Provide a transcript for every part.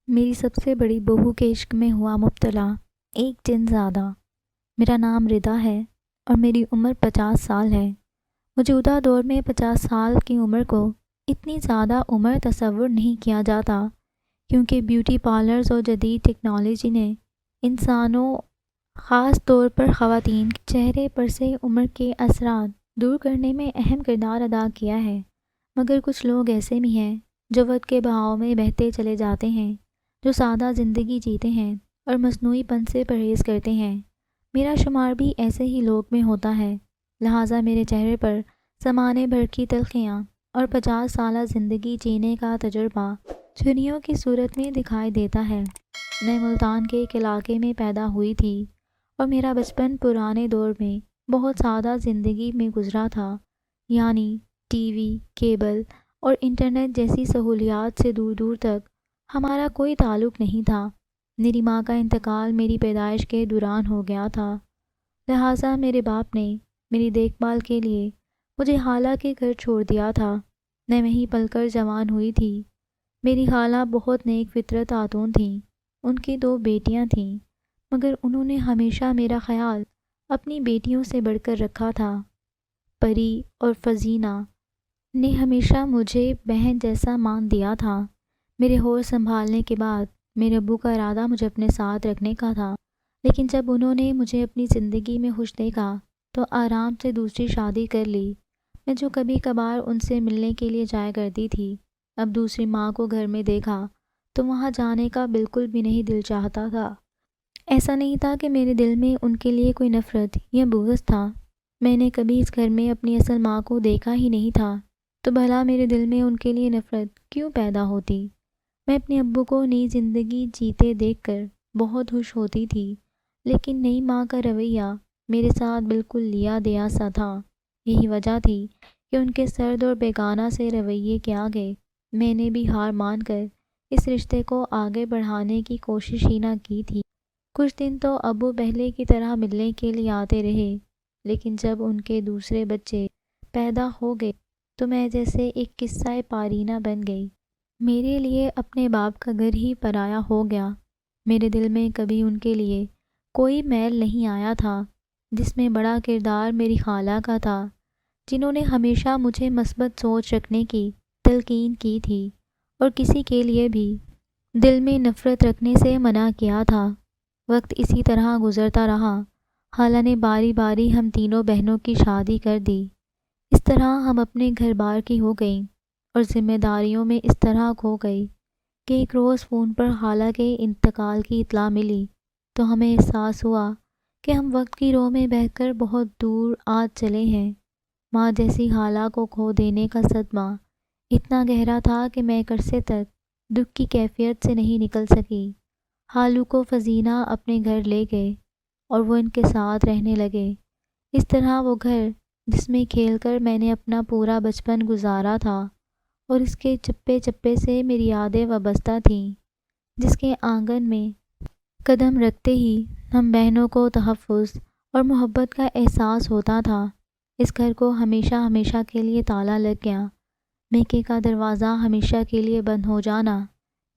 میری سب سے بڑی بہو کے عشق میں ہوا مبتلا ایک جن زادہ۔ میرا نام ردا ہے اور میری عمر 50 سال ہے۔ موجودہ دور میں 50 سال کی عمر کو اتنی زیادہ عمر تصور نہیں کیا جاتا، کیونکہ بیوٹی پارلرز اور جدید ٹیکنالوجی نے انسانوں، خاص طور پر خواتین کے چہرے پر سے عمر کے اثرات دور کرنے میں اہم کردار ادا کیا ہے۔ مگر کچھ لوگ ایسے بھی ہیں جو وقت کے بہاؤ میں بہتے چلے جاتے ہیں، جو سادہ زندگی جیتے ہیں اور مصنوعی پن سے پرہیز کرتے ہیں۔ میرا شمار بھی ایسے ہی لوگ میں ہوتا ہے، لہٰذا میرے چہرے پر زمانے بھر کی تلخیاں اور 50 سالہ زندگی جینے کا تجربہ چھریوں کی صورت میں دکھائی دیتا ہے۔ میں ملتان کے ایک علاقے میں پیدا ہوئی تھی اور میرا بچپن پرانے دور میں بہت سادہ زندگی میں گزرا تھا، یعنی ٹی وی، کیبل اور انٹرنیٹ جیسی سہولیات سے دور دور تک ہمارا کوئی تعلق نہیں تھا۔ میری ماں کا انتقال میری پیدائش کے دوران ہو گیا تھا، لہٰذا میرے باپ نے میری دیکھ بھال کے لیے مجھے خالہ کے گھر چھوڑ دیا تھا۔ میں وہیں پل کر جوان ہوئی تھی۔ میری خالہ بہت نیک فطرت خاتون تھیں، ان کی 2 بیٹیاں تھیں، مگر انہوں نے ہمیشہ میرا خیال اپنی بیٹیوں سے بڑھ کر رکھا تھا۔ پری اور فزینہ نے ہمیشہ مجھے بہن جیسا مان دیا تھا۔ میرے ہوش سنبھالنے کے بعد میرے ابو کا ارادہ مجھے اپنے ساتھ رکھنے کا تھا، لیکن جب انہوں نے مجھے اپنی زندگی میں خوش دیکھا تو آرام سے دوسری شادی کر لی۔ میں جو کبھی کبھار ان سے ملنے کے لیے جایا کرتی تھی، اب دوسری ماں کو گھر میں دیکھا تو وہاں جانے کا بالکل بھی نہیں دل چاہتا تھا۔ ایسا نہیں تھا کہ میرے دل میں ان کے لیے کوئی نفرت یا بغض تھا، میں نے کبھی اس گھر میں اپنی اصل ماں کو دیکھا ہی نہیں تھا، تو بھلا میرے دل میں ان کے لیے نفرت کیوں پیدا ہوتی؟ میں اپنے ابو کو نئی زندگی جیتے دیکھ کر بہت خوش ہوتی تھی، لیکن نئی ماں کا رویہ میرے ساتھ بالکل لیا دیا سا تھا۔ یہی وجہ تھی کہ ان کے سرد اور بیگانہ سے رویے کے آگے میں نے بھی ہار مان کر اس رشتے کو آگے بڑھانے کی کوشش ہی نہ کی تھی۔ کچھ دن تو ابو پہلے کی طرح ملنے کے لیے آتے رہے، لیکن جب ان کے دوسرے بچے پیدا ہو گئے تو میں جیسے ایک قصہ پارینہ بن گئی۔ میرے لیے اپنے باپ کا گھر ہی پرایا ہو گیا۔ میرے دل میں کبھی ان کے لیے کوئی میل نہیں آیا تھا، جس میں بڑا کردار میری خالہ کا تھا، جنہوں نے ہمیشہ مجھے مثبت سوچ رکھنے کی تلقین کی تھی اور کسی کے لیے بھی دل میں نفرت رکھنے سے منع کیا تھا۔ وقت اسی طرح گزرتا رہا۔ خالہ نے باری باری ہم تینوں بہنوں کی شادی کر دی۔ اس طرح ہم اپنے گھر بار کی ہو گئیں اور ذمہ داریوں میں اس طرح کھو گئی کہ ایک روز فون پر خالہ کے انتقال کی اطلاع ملی تو ہمیں احساس ہوا کہ ہم وقت کی رو میں بہہ کر بہت دور آ چلے ہیں۔ ماں جیسی خالہ کو کھو دینے کا صدمہ اتنا گہرا تھا کہ میں ایک عرصے تک دکھ کی کیفیت سے نہیں نکل سکی۔ خالو کو فزینہ اپنے گھر لے گئے اور وہ ان کے ساتھ رہنے لگے۔ اس طرح وہ گھر جس میں کھیل کر میں نے اپنا پورا بچپن گزارا تھا اور اس کے چپے چپے سے میری یادیں وابستہ تھیں، جس کے آنگن میں قدم رکھتے ہی ہم بہنوں کو تحفظ اور محبت کا احساس ہوتا تھا۔ اس گھر کو ہمیشہ ہمیشہ کے لیے تالا لگ گیا۔ میکے کا دروازہ ہمیشہ کے لیے بند ہو جانا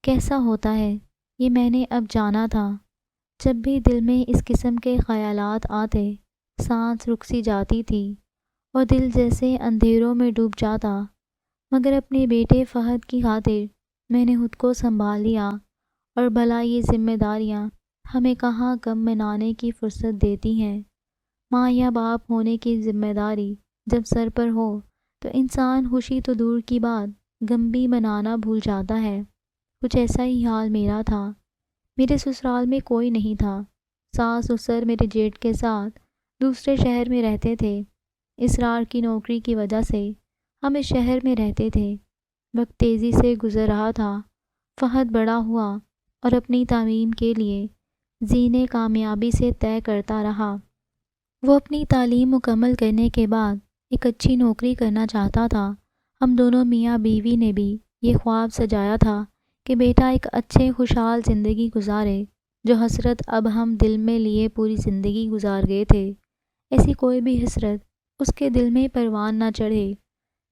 کیسا ہوتا ہے، یہ میں نے اب جانا تھا۔ جب بھی دل میں اس قسم کے خیالات آتے، سانس رک سی جاتی تھی اور دل جیسے اندھیروں میں ڈوب جاتا، مگر اپنے بیٹے فہد کی خاطر میں نے خود کو سنبھال لیا، اور بھلا یہ ذمہ داریاں ہمیں کہاں غم منانے کی فرصت دیتی ہیں۔ ماں یا باپ ہونے کی ذمہ داری جب سر پر ہو تو انسان خوشی تو دور کی بات غم بھی منانا بھول جاتا ہے۔ کچھ ایسا ہی حال میرا تھا۔ میرے سسرال میں کوئی نہیں تھا۔ ساس سسر میرے جیٹھ کے ساتھ دوسرے شہر میں رہتے تھے۔ اسرار کی نوکری کی وجہ سے ہم اس شہر میں رہتے تھے۔ وقت تیزی سے گزر رہا تھا۔ فہد بڑا ہوا اور اپنی تعلیم کے لیے زینے کامیابی سے طے کرتا رہا۔ وہ اپنی تعلیم مکمل کرنے کے بعد ایک اچھی نوکری کرنا چاہتا تھا۔ ہم دونوں میاں بیوی نے بھی یہ خواب سجایا تھا کہ بیٹا ایک اچھے خوشحال زندگی گزارے، جو حسرت اب ہم دل میں لیے پوری زندگی گزار گئے تھے، ایسی کوئی بھی حسرت اس کے دل میں پروان نہ چڑھے۔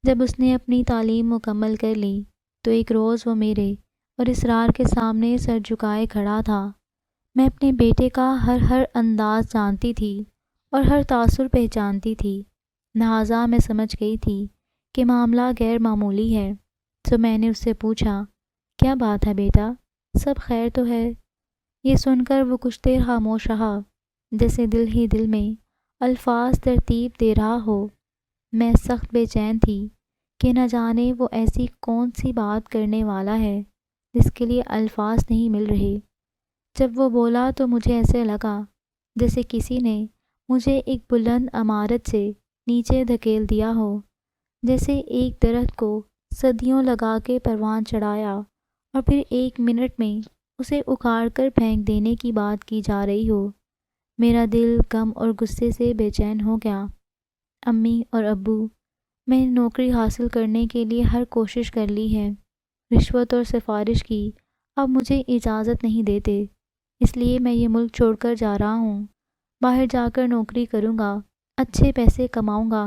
جب اس نے اپنی تعلیم مکمل کر لی تو ایک روز وہ میرے اور اسرار کے سامنے سر جھکائے کھڑا تھا۔ میں اپنے بیٹے کا ہر انداز جانتی تھی اور ہر تاثر پہچانتی تھی، لہٰذا میں سمجھ گئی تھی کہ معاملہ غیر معمولی ہے۔ تو میں نے اس سے پوچھا، کیا بات ہے بیٹا، سب خیر تو ہے؟ یہ سن کر وہ کچھ دیر خاموش رہا، جیسے دل ہی دل میں الفاظ ترتیب دے رہا ہو۔ میں سخت بے چین تھی کہ نہ جانے وہ ایسی کون سی بات کرنے والا ہے جس کے لیے الفاظ نہیں مل رہے۔ جب وہ بولا تو مجھے ایسے لگا جیسے کسی نے مجھے ایک بلند عمارت سے نیچے دھکیل دیا ہو، جیسے ایک درخت کو صدیوں لگا کے پروان چڑھایا اور پھر 1 منٹ میں اسے اکھاڑ کر پھینک دینے کی بات کی جا رہی ہو۔ میرا دل غم اور غصے سے بے چین ہو گیا۔ امی اور ابو، میں نے نوکری حاصل کرنے کے لیے ہر کوشش کر لی ہے، رشوت اور سفارش کی، اب مجھے اجازت نہیں دیتے، اس لیے میں یہ ملک چھوڑ کر جا رہا ہوں۔ باہر جا کر نوکری کروں گا، اچھے پیسے کماؤں گا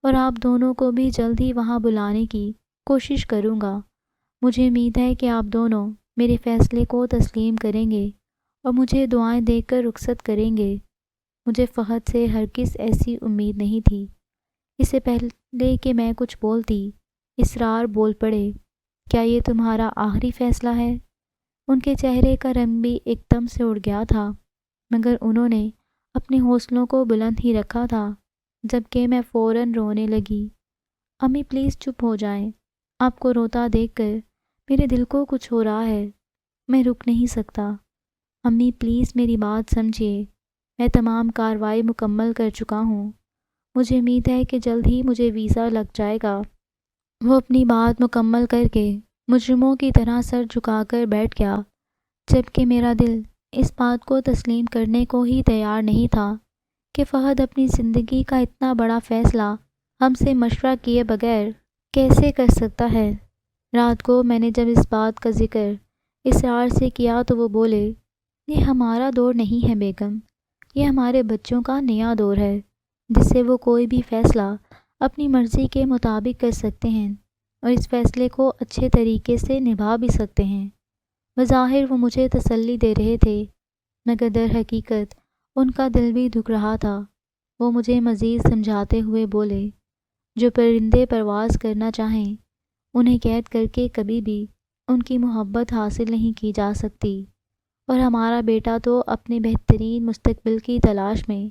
اور آپ دونوں کو بھی جلد ہی وہاں بلانے کی کوشش کروں گا۔ مجھے امید ہے کہ آپ دونوں میرے فیصلے کو تسلیم کریں گے اور مجھے دعائیں دے کر رخصت کریں گے۔ مجھے فہد سے ہرگز ایسی امید نہیں تھی۔ اس سے پہلے کہ میں کچھ بولتی، اسرار بول پڑے، کیا یہ تمہارا آخری فیصلہ ہے؟ ان کے چہرے کا رنگ بھی ایک دم سے اڑ گیا تھا، مگر انہوں نے اپنے حوصلوں کو بلند ہی رکھا تھا، جبکہ میں فوراً رونے لگی۔ امی پلیز چپ ہو جائیں، آپ کو روتا دیکھ کر میرے دل کو کچھ ہو رہا ہے، میں رک نہیں سکتا۔ امی پلیز میری بات سمجھیے، میں تمام کارروائی مکمل کر چکا ہوں، مجھے امید ہے کہ جلد ہی مجھے ویزا لگ جائے گا۔ وہ اپنی بات مکمل کر کے مجرموں کی طرح سر جھکا کر بیٹھ گیا، جبکہ میرا دل اس بات کو تسلیم کرنے کو ہی تیار نہیں تھا کہ فہد اپنی زندگی کا اتنا بڑا فیصلہ ہم سے مشورہ کیے بغیر کیسے کر سکتا ہے۔ رات کو میں نے جب اس بات کا ذکر اسرار سے کیا تو وہ بولے، یہ ہمارا دور نہیں ہے بیگم، یہ ہمارے بچوں کا نیا دور ہے، جس سے وہ کوئی بھی فیصلہ اپنی مرضی کے مطابق کر سکتے ہیں اور اس فیصلے کو اچھے طریقے سے نبھا بھی سکتے ہیں۔ بظاہر وہ مجھے تسلی دے رہے تھے، مگر در حقیقت ان کا دل بھی دکھ رہا تھا۔ وہ مجھے مزید سمجھاتے ہوئے بولے، جو پرندے پرواز کرنا چاہیں انہیں قید کر کے کبھی بھی ان کی محبت حاصل نہیں کی جا سکتی، اور ہمارا بیٹا تو اپنے بہترین مستقبل کی تلاش میں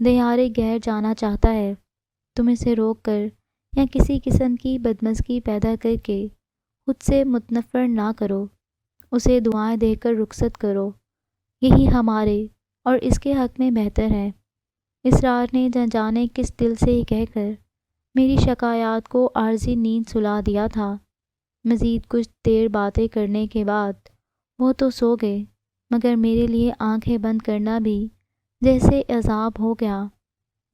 دیار غیر جانا چاہتا ہے۔ تم اسے روک کر یا کسی قسم کی بدمزگی پیدا کر کے خود سے متنفر نہ کرو، اسے دعائیں دے کر رخصت کرو، یہی ہمارے اور اس کے حق میں بہتر ہے۔ اسرار نے نہ جانے کس دل سے یہ کہہ کر میری شکایات کو عارضی نیند سلا دیا تھا۔ مزید کچھ دیر باتیں کرنے کے بعد وہ تو سو گئے، مگر میرے لیے آنکھیں بند کرنا بھی جیسے عذاب ہو گیا۔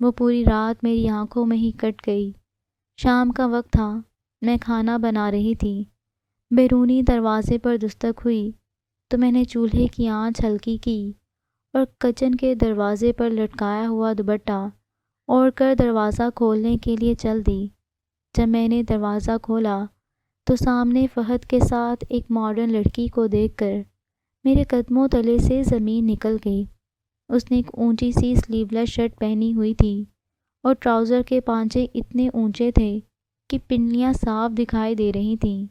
وہ پوری رات میری آنکھوں میں ہی کٹ گئی۔ شام کا وقت تھا، میں کھانا بنا رہی تھی، بیرونی دروازے پر دستک ہوئی تو میں نے چولہے کی آنچ ہلکی کی اور کچن کے دروازے پر لٹکایا ہوا دوپٹہ اوڑھ کر دروازہ کھولنے کے لیے چل دی۔ جب میں نے دروازہ کھولا تو سامنے فہد کے ساتھ ایک ماڈرن لڑکی کو دیکھ کر میرے قدموں تلے سے زمین نکل گئی۔ اس نے ایک اونچی سی سلیو لیس شرٹ پہنی ہوئی تھی اور ٹراؤزر کے پانچے اتنے اونچے تھے کہ پنڈلیاں صاف دکھائی دے رہی تھیں۔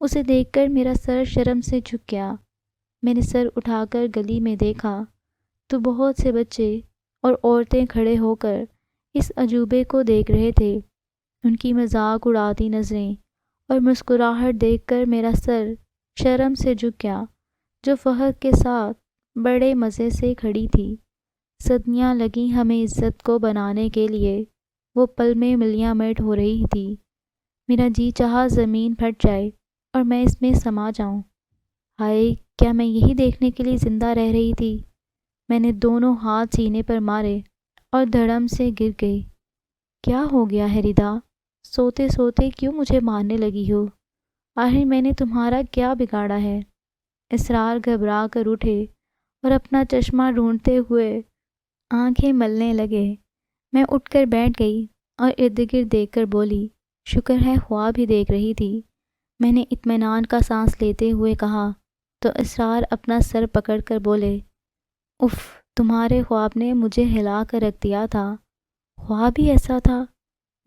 اسے دیکھ کر میرا سر شرم سے جھک گیا۔ میں نے سر اٹھا کر گلی میں دیکھا تو بہت سے بچے اور عورتیں کھڑے ہو کر اس عجوبے کو دیکھ رہے تھے۔ ان کی مذاق اڑاتی نظریں اور مسکراہٹ دیکھ کر میرا سر شرم سے جھک گیا، جو فہد کے ساتھ بڑے مزے سے کھڑی تھی۔ صدیاں لگیں ہمیں عزت کو بنانے کے لیے، وہ پل میں ملیاں مٹ ہو رہی تھی۔ میرا جی چاہا زمین پھٹ جائے اور میں اس میں سما جاؤں۔ ہائے، کیا میں یہی دیکھنے کے لیے زندہ رہ رہی تھی؟ میں نے دونوں ہاتھ سینے پر مارے اور دھڑم سے گر گئی۔ کیا ہو گیا ہے ردا؟ سوتے سوتے کیوں مجھے مارنے لگی ہو؟ آخر میں نے تمہارا کیا بگاڑا ہے؟ اسرار گھبرا کر اٹھے اور اپنا چشمہ ڈھونڈتے ہوئے آنکھیں ملنے لگے۔ میں اٹھ کر بیٹھ گئی اور ارد گرد دیکھ کر بولی، شکر ہے خواب ہی دیکھ رہی تھی، میں نے اطمینان کا سانس لیتے ہوئے کہا تو اسرار اپنا سر پکڑ کر بولے، اف، تمہارے خواب نے مجھے ہلا کر رکھ دیا تھا۔ خواب ہی ایسا تھا؟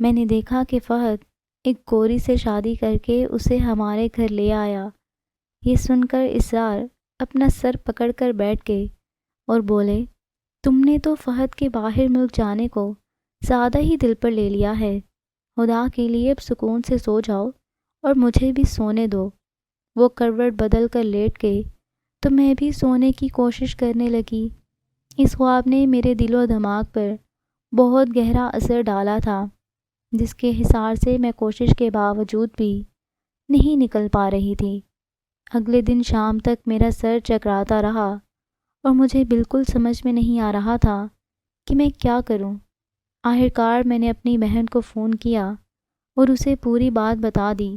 میں نے دیکھا کہ فہد ایک گوری سے شادی کر کے اسے ہمارے گھر لے آیا۔ یہ سن کر اسرار اپنا سر پکڑ کر بیٹھ گئے اور بولے، تم نے تو فہد کے باہر ملک جانے کو زیادہ ہی دل پر لے لیا ہے۔ خدا کے لیے اب سکون سے سو جاؤ اور مجھے بھی سونے دو۔ وہ کروٹ بدل کر لیٹ گئے تو میں بھی سونے کی کوشش کرنے لگی۔ اس خواب نے میرے دل و دماغ پر بہت گہرا اثر ڈالا تھا، جس کے حصار سے میں کوشش کے باوجود بھی نہیں نکل پا رہی تھی۔ اگلے دن شام تک میرا سر چکراتا رہا اور مجھے بالکل سمجھ میں نہیں آ رہا تھا کہ میں کیا کروں۔ آخرکار میں نے اپنی بہن کو فون کیا اور اسے پوری بات بتا دی۔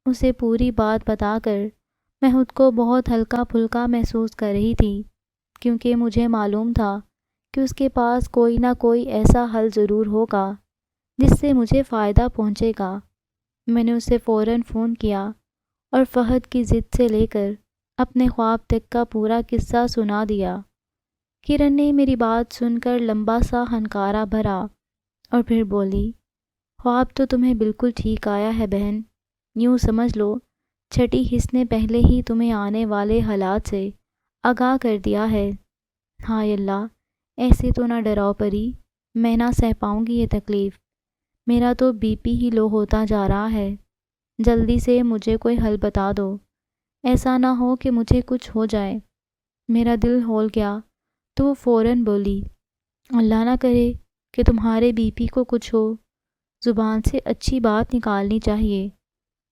اسے پوری بات بتا کر میں خود کو بہت ہلکا پھلکا محسوس کر رہی تھی، کیونکہ مجھے معلوم تھا کہ اس کے پاس کوئی نہ کوئی ایسا حل ضرور ہوگا جس سے مجھے فائدہ پہنچے گا۔ میں نے اسے فوراً فون کیا اور فہد کی ضد سے لے کر اپنے خواب تک کا پورا قصہ سنا دیا۔ کرن نے میری بات سن کر لمبا سا ہنکارا بھرا اور پھر بولی، خواب تو تمہیں بالکل ٹھیک آیا ہے بہن۔ یوں سمجھ لو چھٹی حس نے پہلے ہی تمہیں آنے والے حالات سے آگاہ کر دیا ہے۔ ہائے اللہ، ایسے تو نہ ڈراؤ پری، میں نہ سہ پاؤں گی یہ تکلیف۔ میرا تو بی پی ہی لو ہوتا جا رہا ہے۔ جلدی سے مجھے کوئی حل بتا دو، ایسا نہ ہو کہ مجھے کچھ ہو جائے۔ میرا دل ہول گیا تو وہ فوراً بولی، اللہ نہ کرے کہ تمہارے بی پی کو کچھ ہو، زبان سے اچھی بات نکالنی چاہیے۔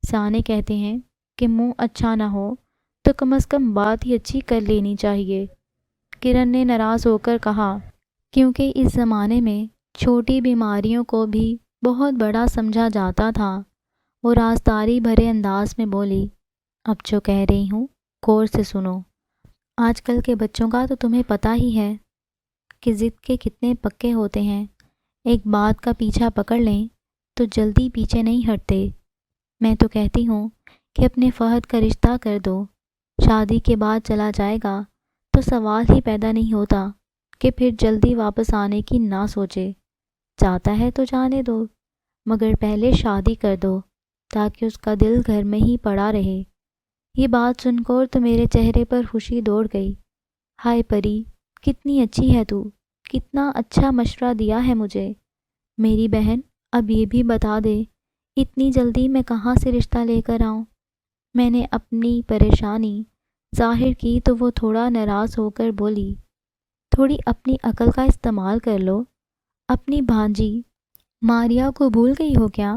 سیانے کہتے ہیں کہ منہ اچھا نہ ہو تو کم از کم بات ہی اچھی کر لینی چاہیے۔ کرن نے ناراض ہو کر کہا، کیونکہ اس زمانے میں چھوٹی بیماریوں کو بھی بہت بڑا سمجھا جاتا تھا۔ وہ رازداری بھرے انداز میں بولی، اب جو کہہ رہی ہوں غور سے سنو۔ آج کل کے بچوں کا تو تمہیں پتہ ہی ہے کہ ضد کے کتنے پکے ہوتے ہیں۔ ایک بات کا پیچھا پکڑ لیں تو جلدی پیچھے نہیں ہٹتے۔ میں تو کہتی ہوں کہ اپنے فہد کا رشتہ کر دو۔ شادی کے بعد چلا جائے گا تو سوال ہی پیدا نہیں ہوتا کہ پھر جلدی واپس آنے کی نہ سوچے۔ چاہتا ہے تو جانے دو، مگر پہلے شادی کر دو تاکہ اس کا دل گھر میں ہی پڑا رہے۔ یہ بات سن کر تو میرے چہرے پر خوشی دوڑ گئی۔ ہائے پری، کتنی اچھی ہے تو، کتنا اچھا مشورہ دیا ہے مجھے۔ میری بہن، اب یہ بھی بتا دے، اتنی جلدی میں کہاں سے رشتہ لے کر آؤں؟ میں نے اپنی پریشانی ظاہر کی تو وہ تھوڑا ناراض ہو کر بولی، تھوڑی اپنی عقل کا استعمال کر لو۔ اپنی بھانجی ماریا کو بھول گئی ہو کیا؟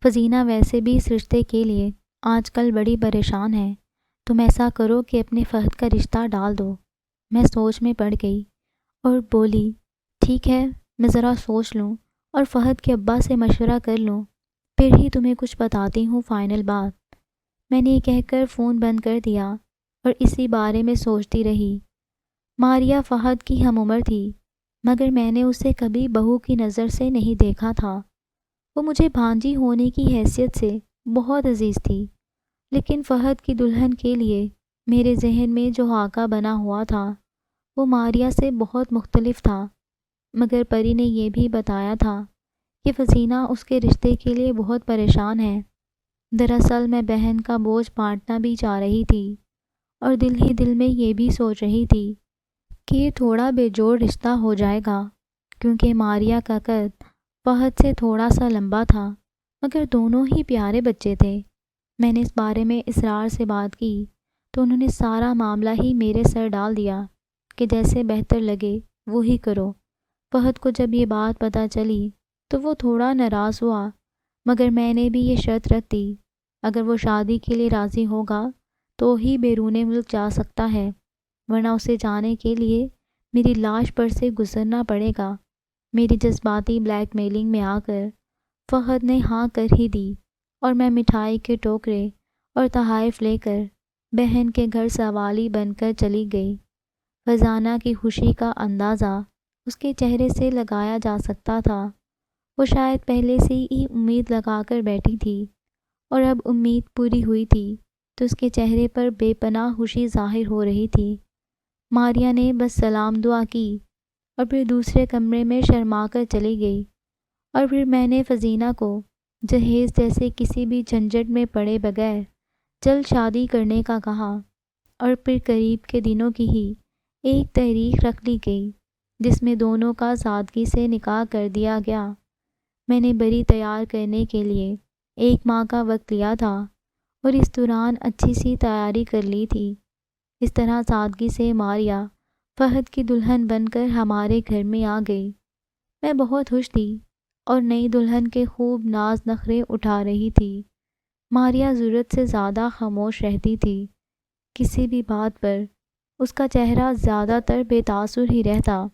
فزینہ ویسے بھی اس رشتے کے لیے آج کل بڑی پریشان ہے۔ تم ایسا کرو کہ اپنے فہد کا رشتہ ڈال دو۔ میں سوچ میں پڑ گئی اور بولی، ٹھیک ہے، میں ذرا سوچ لوں اور فہد کے ابا سے مشورہ کر لوں، پھر ہی تمہیں کچھ بتاتی ہوں فائنل بات۔ میں نے یہ کہہ کر فون بند کر دیا اور اسی بارے میں سوچتی رہی۔ ماریا فہد کی ہم عمر تھی، مگر میں نے اسے کبھی بہو کی نظر سے نہیں دیکھا تھا۔ وہ مجھے بھانجی ہونے کی حیثیت سے بہت عزیز تھی، لیکن فہد کی دلہن کے لیے میرے ذہن میں جو خاکہ بنا ہوا تھا وہ ماریا سے بہت مختلف تھا۔ مگر پری نے یہ بھی بتایا تھا کہ فزینہ اس کے رشتے کے لیے بہت پریشان ہے۔ دراصل میں بہن کا بوجھ بانٹنا بھی چاہ رہی تھی اور دل ہی دل میں یہ بھی سوچ رہی تھی کہ یہ تھوڑا بے جوڑ رشتہ ہو جائے گا، کیونکہ ماریا کا قد فہد سے تھوڑا سا لمبا تھا، مگر دونوں ہی پیارے بچے تھے۔ میں نے اس بارے میں اسرار سے بات کی تو انہوں نے سارا معاملہ ہی میرے سر ڈال دیا کہ جیسے بہتر لگے وہی کرو۔ فہد کو جب یہ بات پتہ چلی تو وہ تھوڑا ناراض ہوا، مگر میں نے بھی یہ شرط رکھ دی، اگر وہ شادی کے لیے راضی ہوگا تو ہی بیرون ملک جا سکتا ہے، ورنہ اسے جانے کے لیے میری لاش پر سے گزرنا پڑے گا۔ میری جذباتی بلیک میلنگ میں آ کر فہد نے ہاں کر ہی دی اور میں مٹھائی کے ٹوکرے اور تحائف لے کر بہن کے گھر سوالی بن کر چلی گئی۔ فزانہ کی خوشی کا اندازہ اس کے چہرے سے لگایا جا سکتا تھا۔ وہ شاید پہلے سے ہی امید لگا کر بیٹھی تھی اور اب امید پوری ہوئی تھی تو اس کے چہرے پر بے پناہ خوشی ظاہر ہو رہی تھی۔ ماریا نے بس سلام دعا کی اور پھر دوسرے کمرے میں شرما کر چلی گئی، اور پھر میں نے فزینہ کو جہیز جیسے کسی بھی جھنجھٹ میں پڑے بغیر جلد شادی کرنے کا کہا، اور پھر قریب کے دنوں کی ہی ایک تحریک رکھ لی گئی جس میں دونوں کا سادگی سے نکاح کر دیا گیا۔ میں نے بری تیار کرنے کے لیے 1 ماہ کا وقت لیا تھا اور اس دوران اچھی سی تیاری کر لی تھی۔ اس طرح سادگی سے ماریا فہد کی دلہن بن کر ہمارے گھر میں آ گئی۔ میں بہت خوش تھی اور نئی دلہن کے خوب ناز نخرے اٹھا رہی تھی۔ ماریا ضرورت سے زیادہ خاموش رہتی تھی۔ کسی بھی بات پر اس کا چہرہ زیادہ تر بے تاثر ہی رہتا۔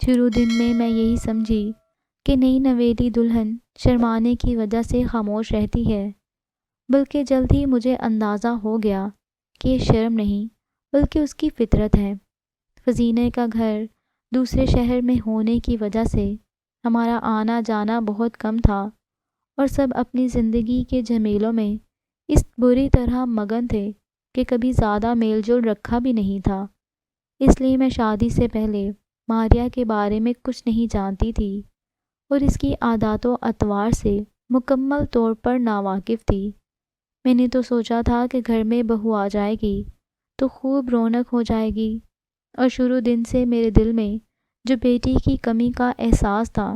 شروع دن میں یہی سمجھی کہ نئی نویلی دلہن شرمانے کی وجہ سے خاموش رہتی ہے، بلکہ جلد ہی مجھے اندازہ ہو گیا کہ یہ شرم نہیں بلکہ اس کی فطرت ہے۔ فزینے کا گھر دوسرے شہر میں ہونے کی وجہ سے ہمارا آنا جانا بہت کم تھا اور سب اپنی زندگی کے جھمیلوں میں اس بری طرح مگن تھے کہ کبھی زیادہ میل جول رکھا بھی نہیں تھا۔ اس لیے میں شادی سے پہلے ماریا کے بارے میں کچھ نہیں جانتی تھی اور اس کی عادات و اطوار سے مکمل طور پر ناواقف تھی۔ میں نے تو سوچا تھا کہ گھر میں بہو آ جائے گی تو خوب رونق ہو جائے گی، اور شروع دن سے میرے دل میں جو بیٹی کی کمی کا احساس تھا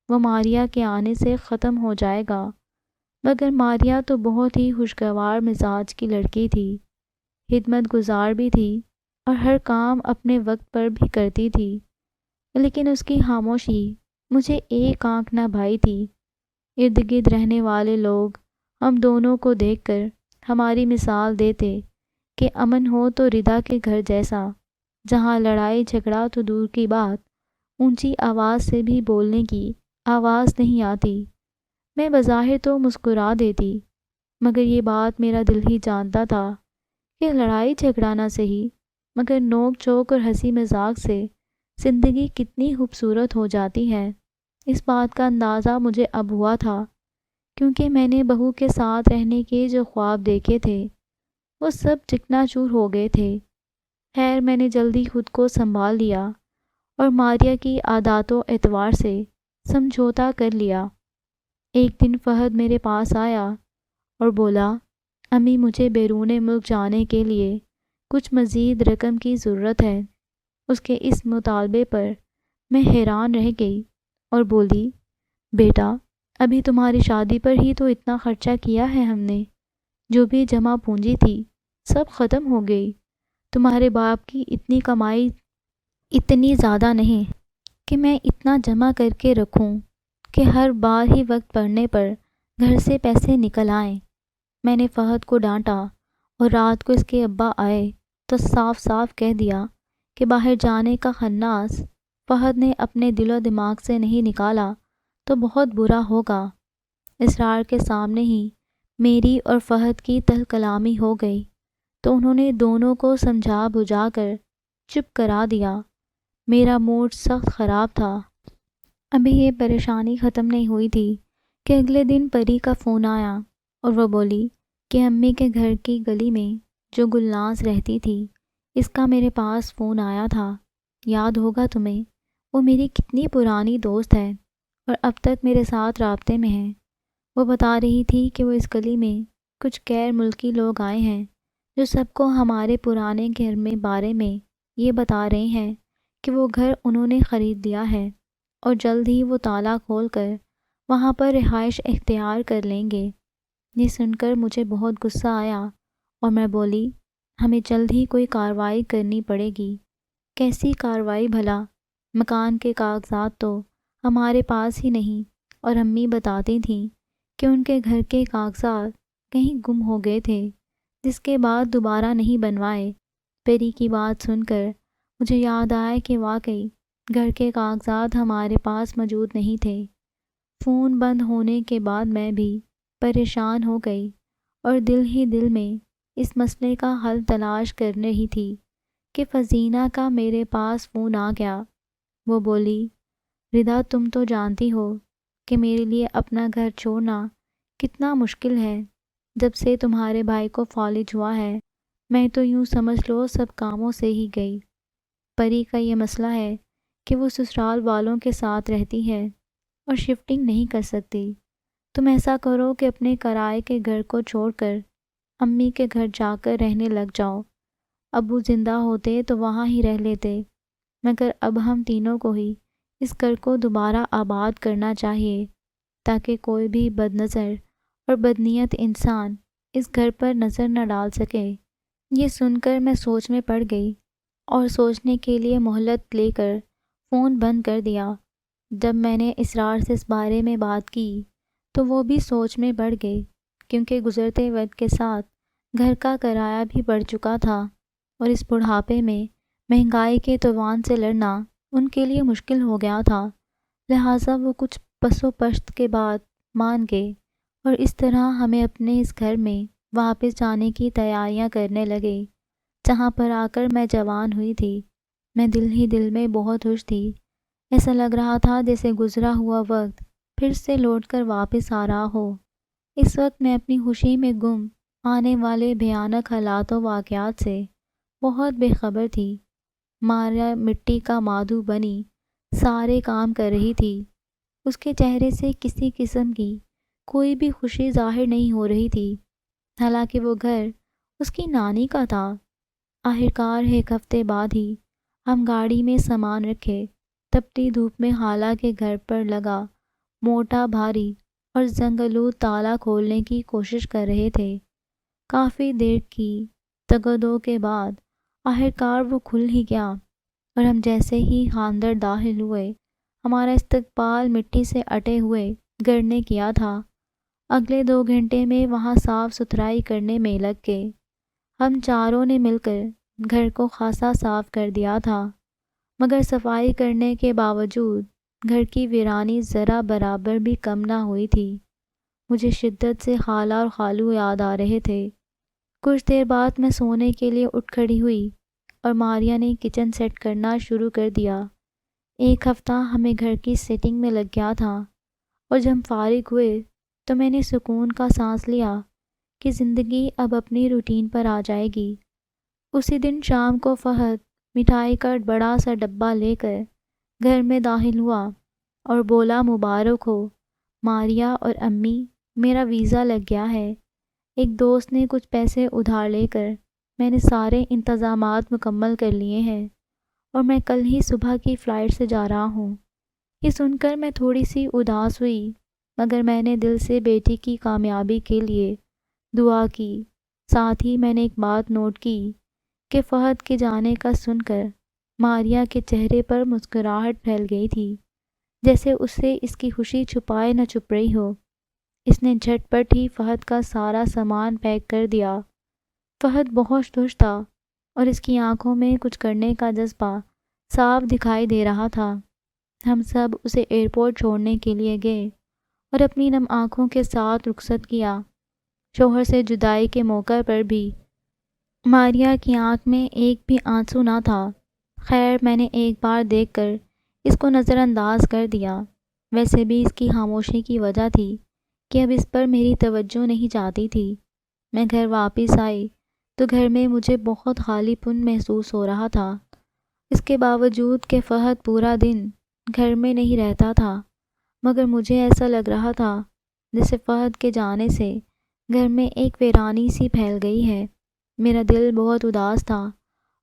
وہ ماریا کے آنے سے ختم ہو جائے گا۔ مگر ماریا تو بہت ہی خوشگوار مزاج کی لڑکی تھی، خدمت گزار بھی تھی اور ہر کام اپنے وقت پر بھی کرتی تھی، لیکن اس کی خاموشی مجھے ایک آنکھ نہ بھائی تھی۔ ارد گرد رہنے والے لوگ ہم دونوں کو دیکھ کر ہماری مثال دیتے کہ امن ہو تو ردا کے گھر جیسا، جہاں لڑائی جھگڑا تو دور کی بات، اونچی آواز سے بھی بولنے کی آواز نہیں آتی۔ میں بظاہر تو مسکرا دیتی، مگر یہ بات میرا دل ہی جانتا تھا کہ لڑائی جھگڑا نہ سہی مگر نوک چوک اور ہنسی مذاق سے زندگی کتنی خوبصورت ہو جاتی ہے۔ اس بات کا اندازہ مجھے اب ہوا تھا کیونکہ میں نے بہو کے ساتھ رہنے کے جو خواب دیکھے تھے وہ سب چکنا چور ہو گئے تھے۔ خیر میں نے جلدی خود کو سنبھال لیا اور ماریا کی عادات و اعتبار سے سمجھوتا کر لیا۔ ایک دن فہد میرے پاس آیا اور بولا، امی مجھے بیرون ملک جانے کے لیے کچھ مزید رقم کی ضرورت ہے۔ اس کے اس مطالبے پر میں حیران رہ گئی اور بولی، بیٹا ابھی تمہاری شادی پر ہی تو اتنا خرچہ کیا ہے ہم نے، جو بھی جمع پونجی تھی سب ختم ہو گئی۔ تمہارے باپ کی اتنی کمائی اتنی زیادہ نہیں کہ میں اتنا جمع کر کے رکھوں کہ ہر بار ہی وقت پڑنے پر گھر سے پیسے نکل آئیں۔ میں نے فہد کو ڈانٹا اور رات کو اس کے ابا آئے تو صاف صاف کہہ دیا کہ باہر جانے کا خناس فہد نے اپنے دل و دماغ سے نہیں نکالا تو بہت برا ہوگا۔ اسرار کے سامنے ہی میری اور فہد کی تل کلامی ہو گئی تو انہوں نے دونوں کو سمجھا بجھا کر چپ کرا دیا۔ میرا موڈ سخت خراب تھا۔ ابھی یہ پریشانی ختم نہیں ہوئی تھی کہ اگلے دن پری کا فون آیا اور وہ بولی کہ امی کے گھر کی گلی میں جو گلناز رہتی تھی اس کا میرے پاس فون آیا تھا۔ یاد ہوگا تمہیں، وہ میری کتنی پرانی دوست ہے اور اب تک میرے ساتھ رابطے میں ہے۔ وہ بتا رہی تھی کہ وہ اس گلی میں کچھ غیر ملکی لوگ آئے ہیں جو سب کو ہمارے پرانے گھر میں بارے میں یہ بتا رہے ہیں کہ وہ گھر انہوں نے خرید لیا ہے اور جلد ہی وہ تالا کھول کر وہاں پر رہائش اختیار کر لیں گے۔ یہ سن کر مجھے بہت غصہ آیا اور میں بولی، ہمیں جلد ہی کوئی کارروائی کرنی پڑے گی۔ کیسی کارروائی بھلا؟ مکان کے کاغذات تو ہمارے پاس ہی نہیں، اور امی بتاتی تھیں کہ ان کے گھر کے کاغذات کہیں گم ہو گئے تھے جس کے بعد دوبارہ نہیں بنوائے۔ پری کی بات سن کر مجھے یاد آیا کہ واقعی گھر کے کاغذات ہمارے پاس موجود نہیں تھے۔ فون بند ہونے کے بعد میں بھی پریشان ہو گئی اور دل ہی دل میں اس مسئلے کا حل تلاش کر رہی تھی کہ فزینہ کا میرے پاس فون آ گیا۔ وہ بولی، ردا تم تو جانتی ہو کہ میرے لیے اپنا گھر چھوڑنا کتنا مشکل ہے۔ جب سے تمہارے بھائی کو فالج ہوا ہے، میں تو یوں سمجھ لو سب کاموں سے ہی گئی۔ پری کا یہ مسئلہ ہے کہ وہ سسرال والوں کے ساتھ رہتی ہے اور شفٹنگ نہیں کر سکتی۔ تم ایسا کرو کہ اپنے کرائے کے گھر کو چھوڑ کر امی کے گھر جا کر رہنے لگ جاؤ۔ ابو زندہ ہوتے تو وہاں ہی رہ لیتے، مگر اب ہم تینوں کو ہی اس گھر کو دوبارہ آباد کرنا چاہیے، تاکہ کوئی بھی بد نظر اور بدنیت انسان اس گھر پر نظر نہ ڈال سکے۔ یہ سن کر میں سوچ میں پڑ گئی اور سوچنے کے لیے مہلت لے کر فون بند کر دیا۔ جب میں نے اسرار سے اس بارے میں بات کی تو وہ بھی سوچ میں پڑ گئی، کیونکہ گزرتے وقت کے ساتھ گھر کا کرایہ بھی بڑھ چکا تھا اور اس بڑھاپے میں مہنگائی کے طوفان سے لڑنا ان کے لیے مشکل ہو گیا تھا۔ لہٰذا وہ کچھ پس و پشت کے بعد مان گئے اور اس طرح ہمیں اپنے اس گھر میں واپس جانے کی تیاریاں کرنے لگے، جہاں پر آ کر میں جوان ہوئی تھی۔ میں دل ہی دل میں بہت خوش تھی۔ ایسا لگ رہا تھا جیسے گزرا ہوا وقت پھر سے لوٹ کر واپس آ رہا ہو۔ اس وقت میں اپنی خوشی میں گم آنے والے بھیانک حالات و واقعات سے بہت بے خبر تھی۔ ماریا مٹی کا مادھو بنی سارے کام کر رہی تھی۔ اس کے چہرے سے کسی قسم کی کوئی بھی خوشی ظاہر نہیں ہو رہی تھی، حالانکہ وہ گھر اس کی نانی کا تھا۔ آخرکار ایک ہفتے بعد ہی ہم گاڑی میں سامان رکھے تپتی دھوپ میں خالہ کے گھر پر لگا موٹا بھاری اور زنگآلود تالا کھولنے کی کوشش کر رہے تھے۔ کافی دیر کی تگدو کے بعد آخرکار وہ کھل ہی گیا اور ہم جیسے ہی اندر داخل ہوئے، ہمارا استقبال مٹی سے اٹے ہوئے گھر نے کیا تھا۔ اگلے 2 گھنٹے میں وہاں صاف ستھرائی کرنے میں لگ گئے۔ ہم چاروں نے مل کر گھر کو خاصا صاف کر دیا تھا، مگر صفائی کرنے کے باوجود گھر کی ویرانی ذرا برابر بھی کم نہ ہوئی تھی۔ مجھے شدت سے خالہ اور خالو یاد آ رہے تھے۔ کچھ دیر بعد میں سونے کے لیے اٹھ کھڑی ہوئی اور ماریا نے کچن سیٹ کرنا شروع کر دیا۔ 1 ہفتہ ہمیں گھر کی سیٹنگ میں لگ گیا تھا، اور جب ہم فارغ ہوئے تو میں نے سکون کا سانس لیا کہ زندگی اب اپنی روٹین پر آ جائے گی۔ اسی دن شام کو فہد مٹھائی کا بڑا سا ڈبہ لے کر گھر میں داخل ہوا اور بولا، مبارک ہو ماریا اور امی، میرا ویزا لگ گیا ہے۔ ایک دوست نے کچھ پیسے ادھار لے کر میں نے سارے انتظامات مکمل کر لیے ہیں اور میں کل ہی صبح کی فلائٹ سے جا رہا ہوں۔ یہ سن کر میں تھوڑی سی اداس ہوئی، مگر میں نے دل سے بیٹی کی کامیابی کے لیے دعا کی۔ ساتھ ہی میں نے ایک بات نوٹ کی کہ فہد کے جانے کا سن کر ماریا کے چہرے پر مسکراہٹ پھیل گئی تھی، جیسے اسے اس کی خوشی چھپائے نہ چھپ رہی ہو۔ اس نے جھٹ پٹ ہی فہد کا سارا سامان پیک کر دیا۔ فہد بہت خوش تھا اور اس کی آنکھوں میں کچھ کرنے کا جذبہ صاف دکھائی دے رہا تھا۔ ہم سب اسے ایئرپورٹ چھوڑنے کے لیے گئے اور اپنی نم آنکھوں کے ساتھ رخصت کیا۔ شوہر سے جدائی کے موقع پر بھی ماریا کی آنکھ میں ایک بھی آنسو نہ تھا۔ خیر، میں نے ایک بار دیکھ کر اس کو نظر انداز کر دیا۔ ویسے بھی اس کی خاموشی کی وجہ تھی کہ اب اس پر میری توجہ نہیں جاتی تھی۔ میں گھر واپس آئی تو گھر میں مجھے بہت خالی پن محسوس ہو رہا تھا۔ اس کے باوجود کہ فہد پورا دن گھر میں نہیں رہتا تھا، مگر مجھے ایسا لگ رہا تھا جیسے فہد کے جانے سے گھر میں ایک ویرانی سی پھیل گئی ہے۔ میرا دل بہت اداس تھا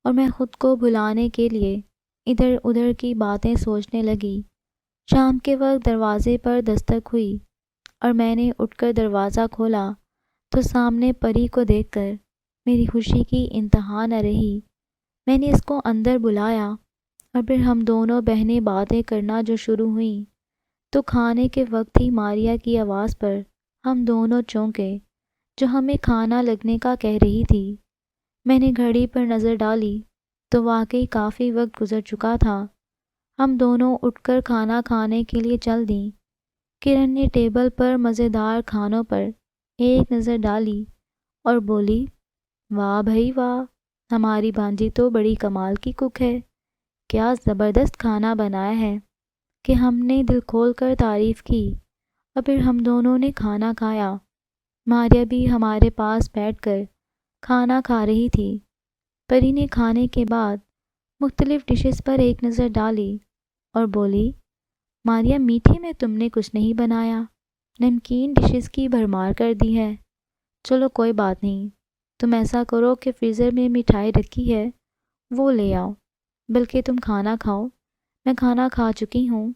اور میں خود کو بھلانے کے لیے ادھر ادھر کی باتیں سوچنے لگی۔ شام کے وقت دروازے پر دستک ہوئی اور میں نے اٹھ کر دروازہ کھولا تو سامنے پری کو دیکھ کر میری خوشی کی انتہا نہ رہی۔ میں نے اس کو اندر بلایا اور پھر ہم دونوں بہنیں باتیں کرنا جو شروع ہوئیں تو کھانے کے وقت ہی ماریا کی آواز پر ہم دونوں چونکے، جو ہمیں کھانا لگنے کا کہہ رہی تھی۔ میں نے گھڑی پر نظر ڈالی تو واقعی کافی وقت گزر چکا تھا۔ ہم دونوں اٹھ کر کھانا کھانے کے لیے چل دیں۔ کرن نے ٹیبل پر مزیدار کھانوں پر ایک نظر ڈالی اور بولی، واہ بھائی واہ، ہماری بھانجی تو بڑی کمال کی کک ہے، کیا زبردست کھانا بنایا ہے۔ کہ ہم نے دل کھول کر تعریف کی اور پھر ہم دونوں نے کھانا کھایا۔ ماریا بھی ہمارے پاس بیٹھ کر کھانا کھا رہی تھی۔ پری نے کھانے کے بعد مختلف ڈشز پر ایک نظر ڈالی اور بولی، ماریا میٹھے میں تم نے کچھ نہیں بنایا، نمکین ڈشز کی بھرمار کر دی ہے۔ چلو کوئی بات نہیں، تم ایسا کرو کہ فریزر میں مٹھائی رکھی ہے وہ لے آؤ، بلکہ تم کھانا کھاؤ، میں کھانا کھا چکی ہوں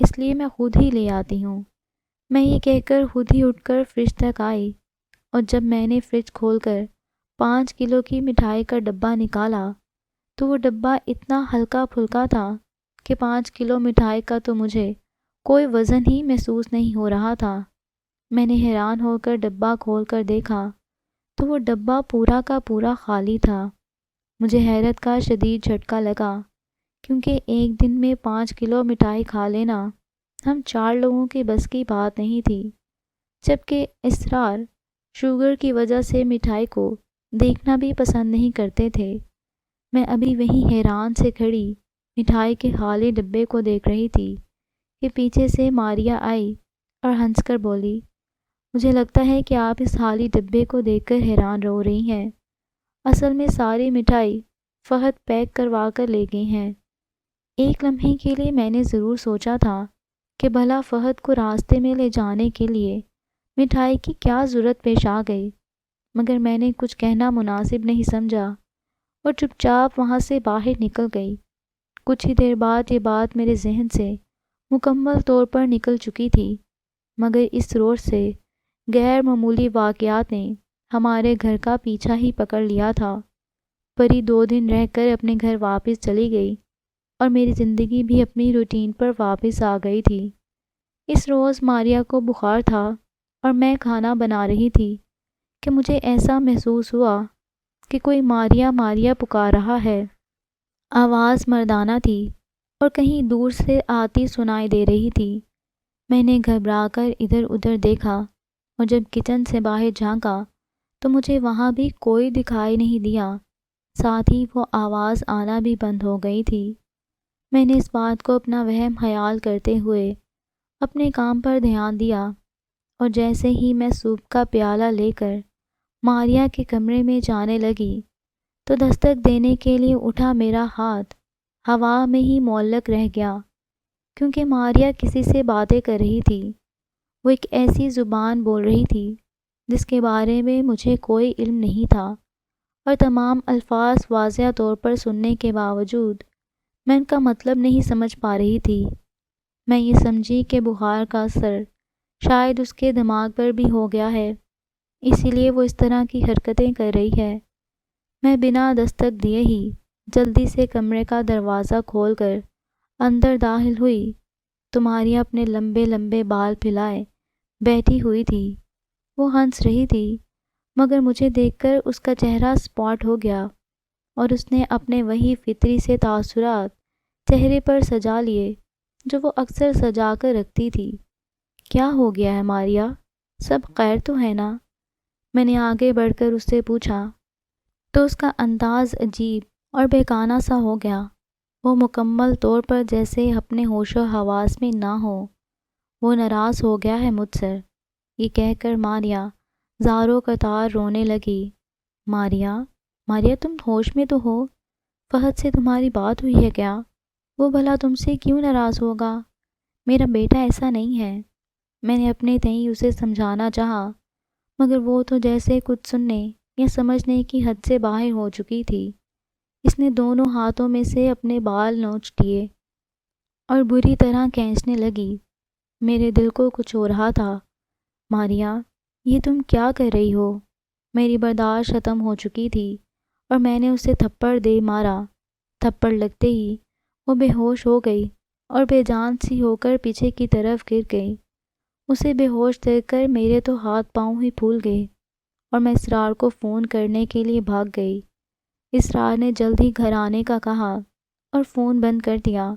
اس لیے میں خود ہی لے آتی ہوں۔ میں یہ کہہ کر خود ہی اٹھ کر فریج تک آئی، اور جب میں نے فریج کھول کر 5 کلو کی مٹھائی کا ڈبہ نکالا تو وہ ڈبہ اتنا ہلکا پھلکا تھا کہ 5 کلو مٹھائی کا تو مجھے کوئی وزن ہی محسوس نہیں ہو رہا تھا۔ میں نے حیران ہو کر ڈبہ کھول کر دیکھا تو وہ ڈبہ پورا کا پورا خالی تھا۔ مجھے حیرت کا شدید جھٹکا لگا، کیونکہ ایک دن میں 5 کلو مٹھائی کھا لینا ہم 4 لوگوں کے بس کی بات نہیں تھی، جبکہ اسرار شوگر کی وجہ سے مٹھائی کو دیکھنا بھی پسند نہیں کرتے تھے۔ میں ابھی وہیں حیران سے کھڑی مٹھائی کے خالی ڈبے کو دیکھ رہی تھی کہ پیچھے سے ماریا آئی اور ہنس کر بولی، مجھے لگتا ہے کہ آپ اس خالی ڈبے کو دیکھ کر حیران رو رہی ہیں، اصل میں ساری مٹھائی فہد پیک کروا کر لے گئے ہیں۔ ایک لمحے کے لیے میں نے ضرور سوچا تھا کہ بھلا فہد کو راستے میں لے جانے کے لیے مٹھائی کی کیا ضرورت پیش آ گئی، مگر میں نے کچھ کہنا مناسب نہیں سمجھا اور چپ چاپ وہاں سے باہر نکل گئی۔ کچھ ہی دیر بعد یہ بات میرے ذہن سے مکمل طور پر نکل چکی تھی، مگر اس روز سے غیر معمولی واقعات نے ہمارے گھر کا پیچھا ہی پکڑ لیا تھا۔ پری 2 دن رہ کر اپنے گھر واپس چلی گئی اور میری زندگی بھی اپنی روٹین پر واپس آ گئی تھی۔ اس روز ماریا کو بخار تھا اور میں کھانا بنا رہی تھی کہ مجھے ایسا محسوس ہوا کہ کوئی ماریا ماریا پکار رہا ہے۔ آواز مردانہ تھی اور کہیں دور سے آتی سنائی دے رہی تھی۔ میں نے گھبرا کر ادھر ادھر دیکھا اور جب کچن سے باہر جھانکا تو مجھے وہاں بھی کوئی دکھائی نہیں دیا، ساتھ ہی وہ آواز آنا بھی بند ہو گئی تھی۔ میں نے اس بات کو اپنا وہم خیال کرتے ہوئے اپنے کام پر دھیان دیا، اور جیسے ہی میں سوپ کا پیالہ لے کر ماریا کے کمرے میں جانے لگی تو دستک دینے کے لیے اٹھا میرا ہاتھ ہوا میں ہی معلق رہ گیا، کیونکہ ماریا کسی سے باتیں کر رہی تھی۔ وہ ایک ایسی زبان بول رہی تھی جس کے بارے میں مجھے کوئی علم نہیں تھا، اور تمام الفاظ واضح طور پر سننے کے باوجود میں ان کا مطلب نہیں سمجھ پا رہی تھی۔ میں یہ سمجھی کہ بخار کا اثر شاید اس کے دماغ پر بھی ہو گیا ہے، اسی لیے وہ اس طرح کی حرکتیں کر رہی ہے۔ میں بنا دستک دیے ہی جلدی سے کمرے کا دروازہ کھول کر اندر داخل ہوئی تو ماریا اپنے لمبے لمبے بال پھیلائے بیٹھی ہوئی تھی۔ وہ ہنس رہی تھی، مگر مجھے دیکھ کر اس کا چہرہ سپاٹ ہو گیا اور اس نے اپنے وہی فطری سے تاثرات چہرے پر سجا لیے جو وہ اکثر سجا کر رکھتی تھی۔ کیا ہو گیا ہے ماریا؟ سب خیر تو ہے نا؟ میں نے آگے بڑھ کر اس سے پوچھا تو اس کا انداز عجیب اور بیگانہ سا ہو گیا۔ وہ مکمل طور پر جیسے اپنے ہوش و حواس میں نہ ہو۔ وہ ناراض ہو گیا ہے مجھ سے، یہ کہہ کر ماریا زاروں قطار رونے لگی۔ ماریا ماریا تم ہوش میں تو ہو؟ فہد سے تمہاری بات ہوئی ہے کیا؟ وہ بھلا تم سے کیوں ناراض ہوگا؟ میرا بیٹا ایسا نہیں ہے۔ میں نے اپنے تئیں اسے سمجھانا چاہا، مگر وہ تو جیسے کچھ سننے یا سمجھنے کی حد سے باہر ہو چکی تھی۔ اس نے دونوں ہاتھوں میں سے اپنے بال نوچ لیے اور بری طرح کھینچنے لگی۔ میرے دل کو کچھ ہو رہا تھا۔ ماریا یہ تم کیا کر رہی ہو؟ میری برداشت ختم ہو چکی تھی اور میں نے اسے تھپڑ دے مارا۔ تھپڑ لگتے ہی وہ بے ہوش ہو گئی اور بے جان سی ہو کر پیچھے کی طرف گر گئی۔ اسے بے ہوش دیکھ کر میرے تو ہاتھ پاؤں ہی پھول گئے اور میں اسرار کو فون کرنے کے لیے بھاگ گئی۔ اسرار نے جلدی گھر آنے کا کہا اور فون بند کر دیا،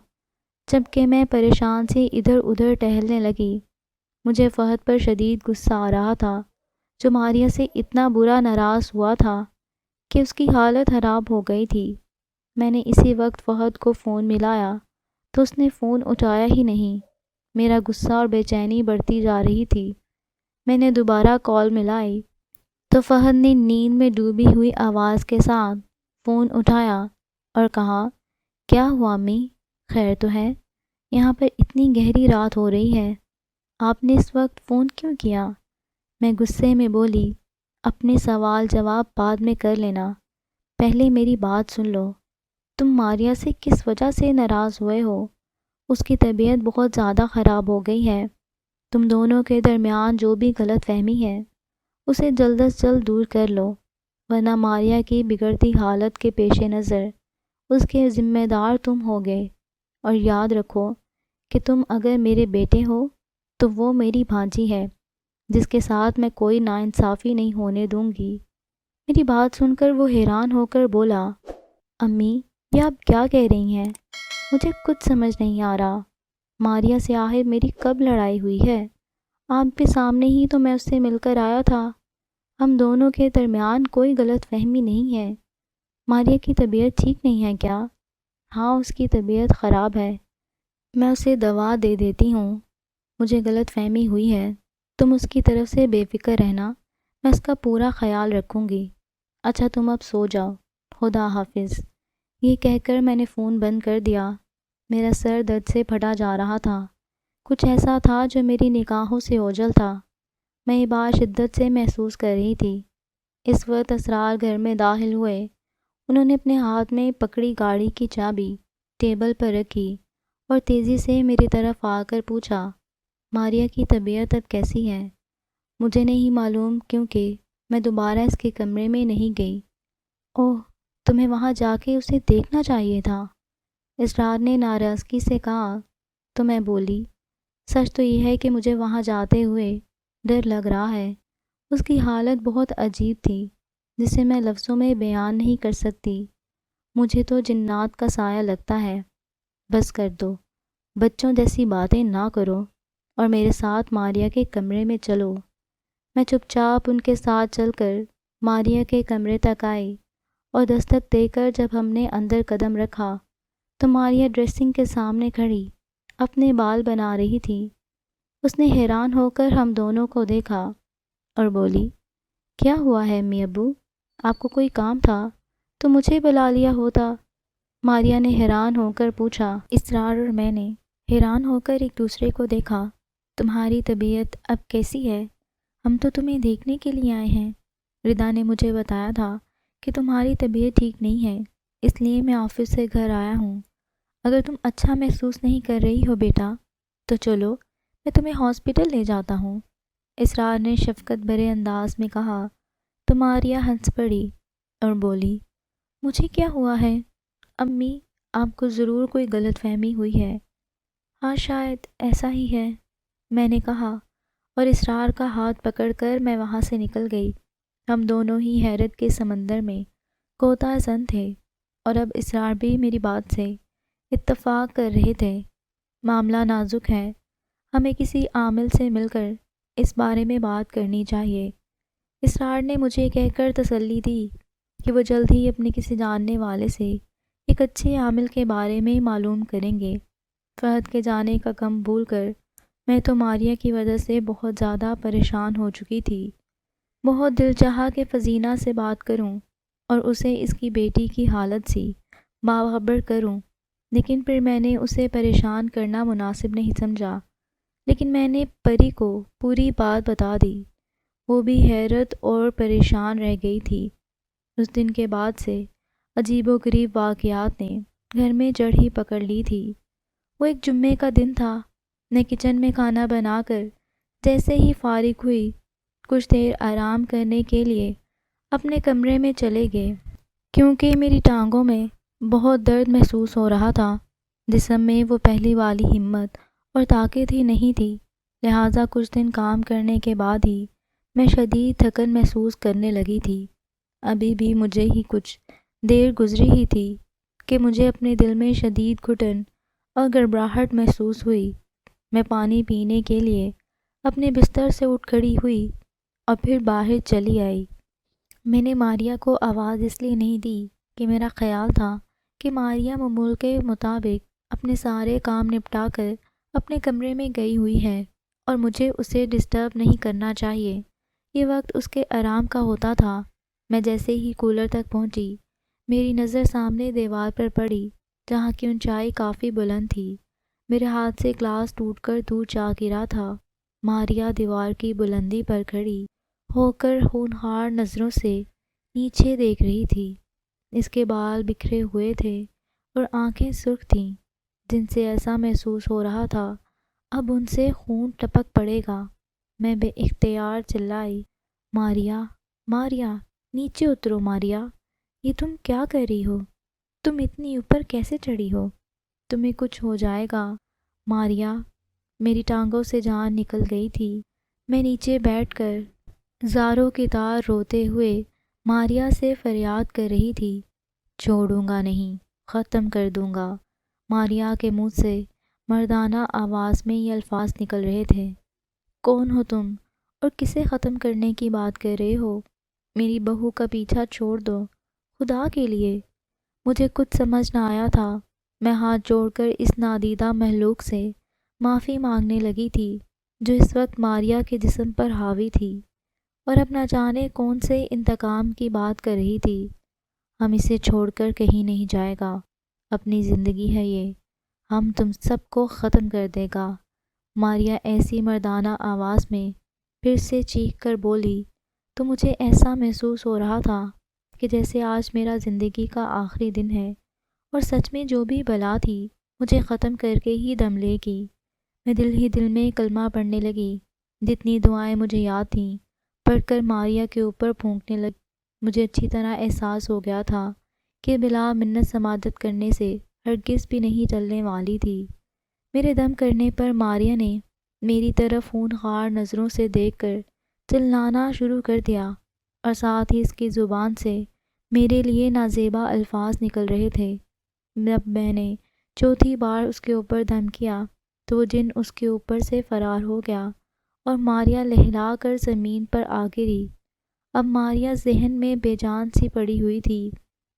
جبکہ میں پریشان سے ادھر ادھر ٹہلنے لگی۔ مجھے فہد پر شدید غصہ آ رہا تھا، جو ماریا سے اتنا برا ناراض ہوا تھا کہ اس کی حالت خراب ہو گئی تھی۔ میں نے اسی وقت فہد کو فون ملایا تو اس نے فون اٹھایا ہی نہیں۔ میرا غصہ اور بے چینی بڑھتی جا رہی تھی۔ میں نے دوبارہ کال ملائی تو فہد نے نیند میں ڈوبی ہوئی آواز کے ساتھ فون اٹھایا اور کہا، کیا ہوا امی؟ خیر تو ہے؟ یہاں پر اتنی گہری رات ہو رہی ہے، آپ نے اس وقت فون کیوں کیا؟ میں غصے میں بولی، اپنے سوال جواب بعد میں کر لینا، پہلے میری بات سن لو۔ تم ماریا سے کس وجہ سے ناراض ہوئے ہو؟ اس کی طبیعت بہت زیادہ خراب ہو گئی ہے۔ تم دونوں کے درمیان جو بھی غلط فہمی ہے اسے جلد از جلد دور کر لو، ورنہ ماریا کی بگڑتی حالت کے پیش نظر اس کے ذمہ دار تم ہوگے۔ اور یاد رکھو کہ تم اگر میرے بیٹے ہو تو وہ میری بھانجی ہے، جس کے ساتھ میں کوئی ناانصافی نہیں ہونے دوں گی۔ میری بات سن کر وہ حیران ہو کر بولا، امی یہ آپ کیا کہہ رہی ہیں؟ مجھے کچھ سمجھ نہیں آ رہا۔ ماریا سے آخر میری کب لڑائی ہوئی ہے؟ آپ کے سامنے ہی تو میں اس سے مل کر آیا تھا۔ ہم دونوں کے درمیان کوئی غلط فہمی نہیں ہے۔ ماریا کی طبیعت ٹھیک نہیں ہے کیا؟ ہاں اس کی طبیعت خراب ہے، میں اسے دوا دے دیتی ہوں۔ مجھے غلط فہمی ہوئی ہے، تم اس کی طرف سے بے فکر رہنا، میں اس کا پورا خیال رکھوں گی۔ اچھا تم اب سو جاؤ، خدا حافظ۔ یہ کہہ کر میں نے فون بند کر دیا۔ میرا سر درد سے پھٹا جا رہا تھا، کچھ ایسا تھا جو میری نگاہوں سے اوجھل تھا۔ میں یہ بات شدت سے محسوس کر رہی تھی۔ اس وقت اسرار گھر میں داخل ہوئے۔ انہوں نے اپنے ہاتھ میں پکڑی گاڑی کی چابی ٹیبل پر رکھی اور تیزی سے میری طرف آ کر پوچھا، ماریا کی طبیعت اب کیسی ہے؟ مجھے نہیں معلوم کیونکہ میں دوبارہ اس کے کمرے میں نہیں گئی۔ اوہ، تمہیں وہاں جا کے اسے دیکھنا چاہیے تھا، اسرار نے ناراضگی سے کہا۔ تو میں بولی، سچ تو یہ ہے کہ مجھے وہاں جاتے ہوئے ڈر لگ رہا ہے۔ اس کی حالت بہت عجیب تھی جسے میں لفظوں میں بیان نہیں کر سکتی۔ مجھے تو جنات کا سایہ لگتا ہے۔ بس کر دو، بچوں جیسی باتیں نہ کرو اور میرے ساتھ ماریا کے کمرے میں چلو۔ میں چپ چاپ ان کے ساتھ چل کر ماریا کے کمرے تک آئی اور دستک دے کر جب ہم نے اندر قدم رکھا تو ماریا ڈریسنگ کے سامنے کھڑی اپنے بال بنا رہی تھی۔ اس نے حیران ہو کر ہم دونوں کو دیکھا اور بولی، کیا ہوا ہے امی ابو؟ آپ کو کوئی کام تھا تو مجھے بلا لیا ہوتا۔ ماریا نے حیران ہو کر پوچھا۔ اسرار اور میں نے حیران ہو کر ایک دوسرے کو دیکھا۔ تمہاری طبیعت اب کیسی ہے؟ ہم تو تمہیں دیکھنے کے لیے آئے ہیں۔ ردا نے مجھے بتایا تھا کہ تمہاری طبیعت ٹھیک نہیں ہے، اس لیے میں آفس سے گھر آیا ہوں۔ اگر تم اچھا محسوس نہیں کر رہی ہو بیٹا تو چلو میں تمہیں ہاسپٹل لے جاتا ہوں، اسرار نے شفقت بھرے انداز میں کہا۔ تو ماریا ہنس پڑی اور بولی، مجھے کیا ہوا ہے؟ امی آپ کو ضرور کوئی غلط فہمی ہوئی ہے۔ ہاں شاید ایسا ہی ہے، میں نے کہا اور اسرار کا ہاتھ پکڑ کر میں وہاں سے نکل گئی۔ ہم دونوں ہی حیرت کے سمندر میں غوطہ زن تھے اور اب اسرار بھی میری بات سے اتفاق کر رہے تھے۔ معاملہ نازک ہے، ہمیں کسی عامل سے مل کر اس بارے میں بات کرنی چاہیے۔ اسرار نے مجھے کہہ کر تسلی دی کہ وہ جلد ہی اپنے کسی جاننے والے سے ایک اچھے عامل کے بارے میں معلوم کریں گے۔ فہد کے جانے کا غم بھول کر میں تو ماریا کی وجہ سے بہت زیادہ پریشان ہو چکی تھی۔ بہت دل چاہا کہ فزینہ سے بات کروں اور اسے اس کی بیٹی کی حالت سے باخبر کروں، لیکن پھر میں نے اسے پریشان کرنا مناسب نہیں سمجھا۔ لیکن میں نے پری کو پوری بات بتا دی، وہ بھی حیرت اور پریشان رہ گئی تھی۔ اس دن کے بعد سے عجیب و غریب واقعات نے گھر میں جڑ ہی پکڑ لی تھی۔ وہ ایک جمعے کا دن تھا۔ میں کچن میں کھانا بنا کر جیسے ہی فارغ ہوئی کچھ دیر آرام کرنے کے لیے اپنے کمرے میں چلے گئے، کیونکہ میری ٹانگوں میں بہت درد محسوس ہو رہا تھا۔ جسم میں وہ پہلی والی ہمت اور طاقت ہی نہیں تھی، لہٰذا کچھ دن کام کرنے کے بعد ہی میں شدید تھکن محسوس کرنے لگی تھی۔ ابھی بھی مجھے ہی کچھ دیر گزری ہی تھی کہ مجھے اپنے دل میں شدید گھٹن اور گھبراہٹ محسوس ہوئی۔ میں پانی پینے کے لیے اپنے بستر سے اٹھ کھڑی ہوئی اور پھر باہر چلی آئی۔ میں نے ماریا کو آواز اس لیے نہیں دی کہ میرا خیال تھا کہ ماریا معمول کے مطابق اپنے سارے کام نپٹا کر اپنے کمرے میں گئی ہوئی ہے اور مجھے اسے ڈسٹرب نہیں کرنا چاہیے۔ یہ وقت اس کے آرام کا ہوتا تھا۔ میں جیسے ہی کولر تک پہنچی، میری نظر سامنے دیوار پر پڑی جہاں کی اونچائی کافی بلند تھی۔ میرے ہاتھ سے گلاس ٹوٹ کر دور جا گرا تھا۔ ماریا دیوار کی بلندی پر کھڑی ہو کر ہونہار نظروں سے نیچے دیکھ رہی تھی۔ اس کے بال بکھرے ہوئے تھے اور آنکھیں سرخ تھیں، جن سے ایسا محسوس ہو رہا تھا اب ان سے خون ٹپک پڑے گا۔ میں بے اختیار چلائی، ماریا، ماریا، نیچے اترو ماریا، یہ تم کیا کر رہی ہو؟ تم اتنی اوپر کیسے چڑھی ہو؟ تمہیں کچھ ہو جائے گا ماریا۔ میری ٹانگوں سے جان نکل گئی تھی۔ میں نیچے بیٹھ کر زاروں کی طرح روتے ہوئے ماریا سے فریاد کر رہی تھی، چھوڑوں گا نہیں، ختم کر دوں گا۔ ماریا کے منہ سے مردانہ آواز میں یہ الفاظ نکل رہے تھے، کون ہو تم اور کسے ختم کرنے کی بات کر رہے ہو؟ میری بہو کا پیچھا چھوڑ دو خدا کے لیے۔ مجھے کچھ سمجھ نہ آیا تھا۔ میں ہاتھ جوڑ کر اس نادیدہ مخلوق سے معافی مانگنے لگی تھی جو اس وقت ماریا کے جسم پر حاوی تھی اور اب نہ جانے کون سے انتقام کی بات کر رہی تھی۔ ہم اسے چھوڑ کر کہیں نہیں جائے گا، اپنی زندگی ہے یہ، ہم تم سب کو ختم کر دے گا۔ ماریا ایسی مردانہ آواز میں پھر سے چیخ کر بولی تو مجھے ایسا محسوس ہو رہا تھا کہ جیسے آج میرا زندگی کا آخری دن ہے اور سچ میں جو بھی بلا تھی مجھے ختم کر کے ہی دم لے گی۔ میں دل ہی دل میں کلمہ پڑھنے لگی، جتنی دعائیں مجھے یاد تھیں پڑھ کر ماریا کے اوپر پھونکنے لگی۔ مجھے اچھی طرح احساس ہو گیا تھا کہ بلا منت سماجت کرنے سے ہرگز بھی نہیں ٹلنے والی تھی۔ میرے دم کرنے پر ماریا نے میری طرف خونخوار نظروں سے دیکھ کر چلانا شروع کر دیا اور ساتھ ہی اس کی زبان سے میرے لیے نازیبا الفاظ نکل رہے تھے۔ جب میں نے چوتھی بار اس کے اوپر دم کیا تو وہ جن اس کے اوپر سے فرار ہو گیا اور ماریا لہلا کر زمین پر آ گری۔ اب ماریا ذہن میں بے جان سی پڑی ہوئی تھی۔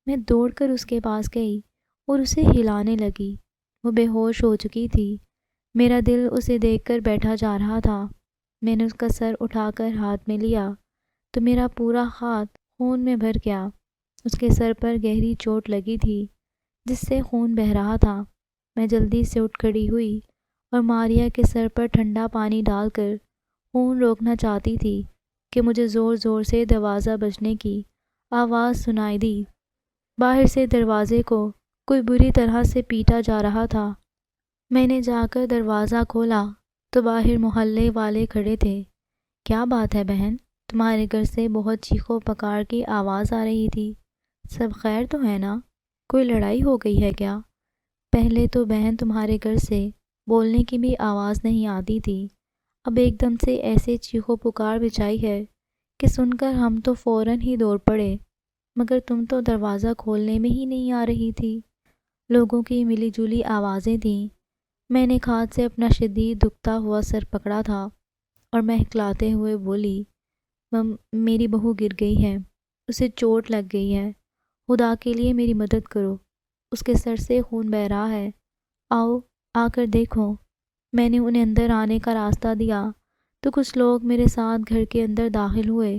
میں دوڑ کر اس کے پاس گئی اور اسے ہلانے لگی۔ وہ بے ہوش ہو چکی تھی۔ میرا دل اسے دیکھ کر بیٹھا جا رہا تھا۔ میں نے اس کا سر اٹھا کر ہاتھ میں لیا تو میرا پورا ہاتھ خون میں بھر گیا۔ اس کے سر پر گہری چوٹ لگی تھی جس سے خون بہہ رہا تھا۔ میں جلدی سے اٹھ کھڑی ہوئی اور ماریا کے سر پر ٹھنڈا پانی ڈال کر خون روکنا چاہتی تھی کہ مجھے زور زور سے دروازہ بجنے کی آواز سنائی دی۔ باہر سے دروازے کو کوئی بری طرح سے پیٹا جا رہا تھا۔ میں نے جا کر دروازہ کھولا تو باہر محلے والے کھڑے تھے۔ کیا بات ہے بہن؟ تمہارے گھر سے بہت چیخو پکار کی آواز آ رہی تھی۔ سب خیر تو ہے نا؟ کوئی لڑائی ہو گئی ہے کیا؟ پہلے تو بہن تمہارے گھر سے بولنے کی بھی آواز نہیں آتی تھی، اب ایک دم سے ایسے چیخو پکار بچائی ہے کہ سن کر ہم تو فوراً ہی دوڑ پڑے، مگر تم تو دروازہ کھولنے میں ہی نہیں آ رہی تھی۔ لوگوں کی ملی جلی آوازیں تھیں۔ میں نے کھاد سے اپنا شدید دکھتا ہوا سر پکڑا تھا اور مہکلاتے ہوئے بولی، میری بہو گر گئی ہے، اسے چوٹ لگ گئی ہے، خدا کے لیے میری مدد کرو، اس کے سر سے خون بہہ رہا ہے، آؤ آ کر دیکھو۔ میں نے انہیں اندر آنے کا راستہ دیا تو کچھ لوگ میرے ساتھ گھر کے اندر داخل ہوئے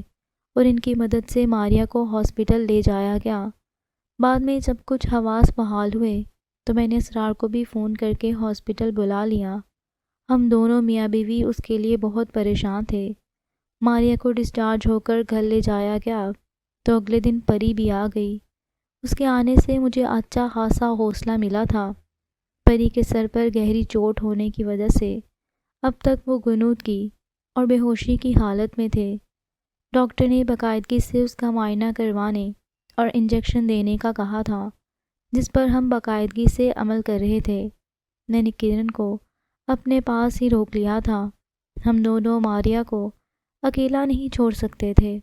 اور ان کی مدد سے ماریا کو ہاسپٹل لے جایا گیا۔ بعد میں جب کچھ حواس بحال ہوئے تو میں نے اسرار کو بھی فون کر کے ہاسپٹل بلا لیا۔ ہم دونوں میاں بیوی اس کے لیے بہت پریشان تھے۔ ماریا کو ڈسچارج ہو کر گھر لے جایا گیا تو اگلے دن پری بھی آ گئی۔ اس کے آنے سے مجھے اچھا خاصا حوصلہ ملا تھا۔ پری کے سر پر گہری چوٹ ہونے کی وجہ سے اب تک وہ غنودگی اور بے ہوشی کی حالت میں تھے۔ ڈاکٹر نے باقاعدگی سے اس کا معائنہ کروانے اور انجیکشن دینے کا کہا تھا، جس پر ہم باقاعدگی سے عمل کر رہے تھے۔ میں نے کرن کو اپنے پاس ہی روک لیا تھا۔ ہم دونوں ماریا کو اکیلا نہیں چھوڑ سکتے تھے۔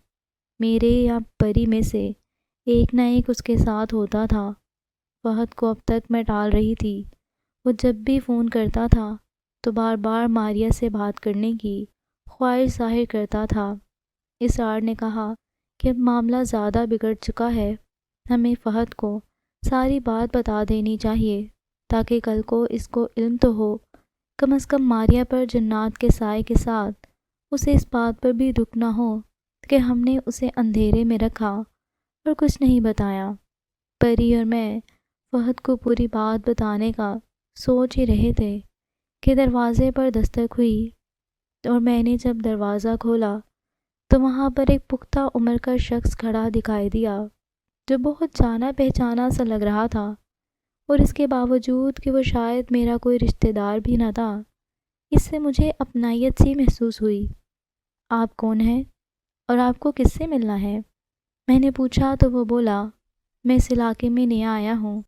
میرے یا پری میں سے ایک نہ ایک اس کے ساتھ ہوتا تھا۔ فہد کو اب تک میں ٹال رہی تھی۔ وہ جب بھی فون کرتا تھا تو بار بار ماریا سے بات کرنے کی خواہش ظاہر کرتا تھا۔ اسرار نے کہا کہ اب معاملہ زیادہ بگڑ چکا ہے، ہمیں فہد کو ساری بات بتا دینی چاہیے تاکہ کل کو اس کو علم تو ہو کم از کم ماریا پر جنات کے سائے کے ساتھ اسے اس بات پر بھی دکھ نہ ہو کہ ہم نے اسے اندھیرے میں رکھا اور کچھ نہیں بتایا۔ پری اور میں فہد کو پوری بات بتانے کا سوچ ہی رہے تھے کہ دروازے پر دستک ہوئی، اور میں نے جب دروازہ کھولا تو وہاں پر ایک پختہ عمر کا شخص کھڑا دکھائی دیا جو بہت جانا پہچانا سا لگ رہا تھا، اور اس کے باوجود کہ وہ شاید میرا کوئی رشتہ دار بھی نہ تھا، اس سے مجھے اپنائیت سی محسوس ہوئی۔ آپ کون ہیں اور آپ کو کس سے ملنا ہے؟ میں نے پوچھا تو وہ بولا، میں اس علاقے میں نیا آیا ہوں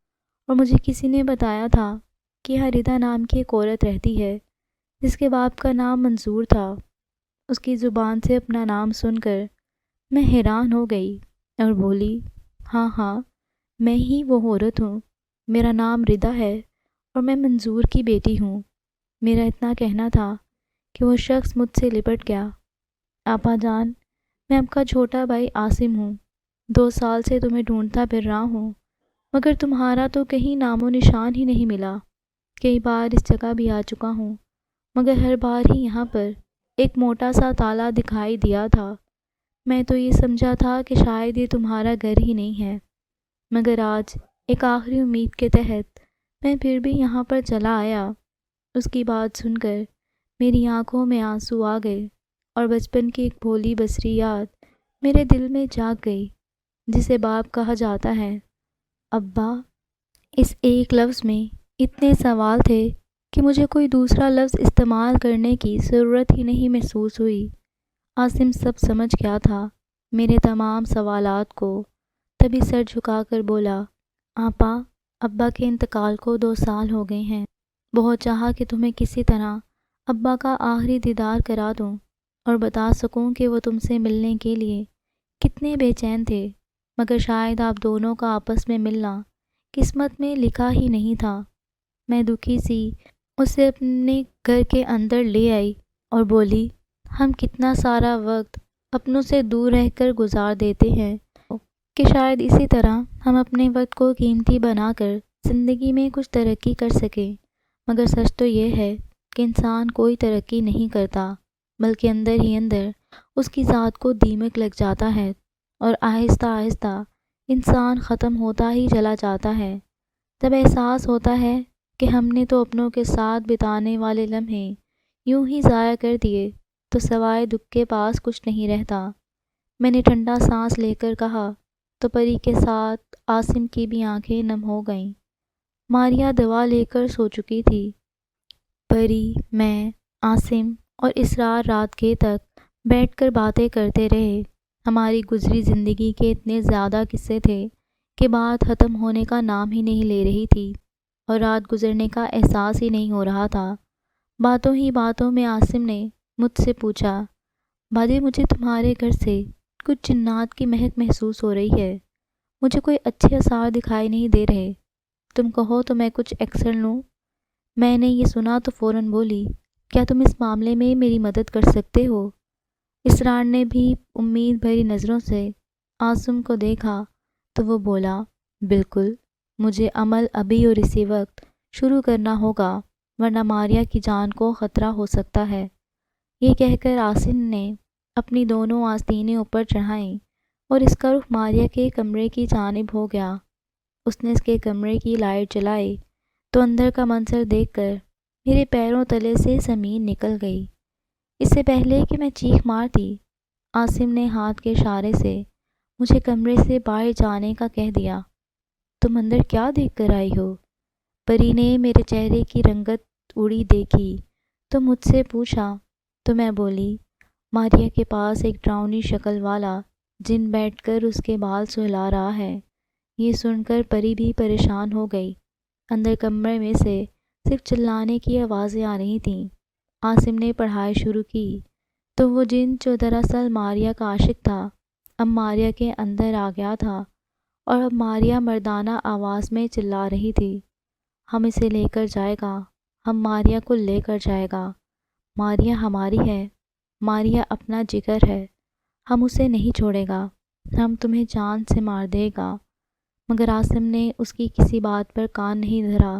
اور مجھے کسی نے بتایا تھا کہ یہاں ردا نام کی ایک عورت رہتی ہے جس کے باپ کا نام منظور تھا۔ اس کی زبان سے اپنا نام سن کر میں حیران ہو گئی اور بولی، ہاں ہاں، میں ہی وہ عورت ہوں، میرا نام ردا ہے اور میں منظور کی بیٹی ہوں۔ میرا اتنا کہنا تھا کہ وہ شخص مجھ سے لپٹ گیا۔ آپا جان، میں آپ کا چھوٹا بھائی عاصم ہوں، 2 سال سے تمہیں ڈھونڈتا پھر رہا ہوں، مگر تمہارا تو کہیں نام و نشان ہی نہیں ملا۔ کئی بار اس جگہ بھی آ چکا ہوں، مگر ہر بار ہی یہاں پر ایک موٹا سا تالا دکھائی دیا تھا۔ میں تو یہ سمجھا تھا کہ شاید یہ تمہارا گھر ہی نہیں ہے، مگر آج ایک آخری امید کے تحت میں پھر بھی یہاں پر چلا آیا۔ اس کی بات سن کر میری آنکھوں میں آنسو آ گئے اور بچپن کی ایک بھولی بصری یاد میرے دل میں جاگ گئی، جسے باپ کہا جاتا ہے۔ ابا، اس ایک لفظ میں اتنے سوال تھے کہ مجھے کوئی دوسرا لفظ استعمال کرنے کی ضرورت ہی نہیں محسوس ہوئی۔ عاصم سب سمجھ گیا تھا میرے تمام سوالات کو، تبھی سر جھکا کر بولا، آپا، ابا کے انتقال کو 2 سال ہو گئے ہیں۔ بہت چاہا کہ تمہیں کسی طرح ابا کا آخری دیدار کرا دوں اور بتا سکوں کہ وہ تم سے ملنے کے لیے کتنے بے چین تھے، مگر شاید آپ دونوں کا آپس میں ملنا قسمت میں لکھا ہی نہیں تھا۔ میں دکھی سی اسے اپنے گھر کے اندر لے آئی اور بولی، ہم کتنا سارا وقت اپنوں سے دور رہ کر گزار دیتے ہیں کہ شاید اسی طرح ہم اپنے وقت کو قیمتی بنا کر زندگی میں کچھ ترقی کر سکیں۔ مگر سچ تو یہ ہے کہ انسان کوئی ترقی نہیں کرتا، بلکہ اندر ہی اندر اس کی ذات کو دیمک لگ جاتا ہے اور آہستہ آہستہ انسان ختم ہوتا ہی چلا جاتا ہے۔ جب احساس ہوتا ہے کہ ہم نے تو اپنوں کے ساتھ بتانے والے لمحے یوں ہی ضائع کر دیے تو سوائے دکھ کے پاس کچھ نہیں رہتا۔ میں نے ٹھنڈا سانس لے کر کہا تو پری کے ساتھ عاصم کی بھی آنکھیں نم ہو گئیں۔ ماریا دوا لے کر سو چکی تھی۔ پری، میں، عاصم اور اسرار رات کے تک بیٹھ کر باتیں کرتے رہے۔ ہماری گزری زندگی کے اتنے زیادہ قصے تھے کہ بات ختم ہونے کا نام ہی نہیں لے رہی تھی اور رات گزرنے کا احساس ہی نہیں ہو رہا تھا۔ باتوں ہی باتوں میں عاصم نے مجھ سے پوچھا، باجی، مجھے تمہارے گھر سے کچھ جنات کی مہک محسوس ہو رہی ہے، مجھے کوئی اچھے آثار دکھائی نہیں دے رہے، تم کہو تو میں کچھ ایکشن لوں؟ میں نے یہ سنا تو فوراً بولی، کیا تم اس معاملے میں میری مدد کر سکتے ہو؟ اسرار نے بھی امید بھری نظروں سے عاصم کو دیکھا تو وہ بولا، بالکل، مجھے عمل ابھی اور اسی وقت شروع کرنا ہوگا، ورنہ ماریا کی جان کو خطرہ ہو سکتا ہے۔ یہ کہہ کر عاصم نے اپنی دونوں آستینیں اوپر چڑھائیں اور اس کا رخ ماریا کے کمرے کی جانب ہو گیا۔ اس نے اس کے کمرے کی لائٹ جلائی تو اندر کا منظر دیکھ کر میرے پیروں تلے سے زمین نکل گئی۔ اس سے پہلے کہ میں چیخ مارتی، عاصم نے ہاتھ کے اشارے سے مجھے کمرے سے باہر جانے کا کہہ دیا۔ تم اندر کیا دیکھ کر آئی ہو؟ پری نے میرے چہرے کی رنگت اڑی دیکھی تو مجھ سے پوچھا تو میں بولی، ماریا کے پاس ایک ڈراؤنی شکل والا جن بیٹھ کر اس کے بال سہلا رہا ہے۔ یہ سن کر پری بھی پریشان ہو گئی۔ اندر کمرے میں سے صرف چلانے کی آوازیں آ رہی تھیں۔ عاصم نے پڑھائی شروع کی تو وہ جن جو دراصل ماریا کا عاشق تھا اب ماریا کے اندر آ گیا تھا اور اب ماریا مردانہ آواز میں چلا رہی تھی، ہم اسے لے کر جائے گا، ہم ماریا کو لے کر جائے گا، ماریا ہماری ہے، ماریا اپنا جگر ہے، ہم اسے نہیں چھوڑے گا، ہم تمہیں جان سے مار دے گا۔ مگر عاصم نے اس کی کسی بات پر کان نہیں دھرا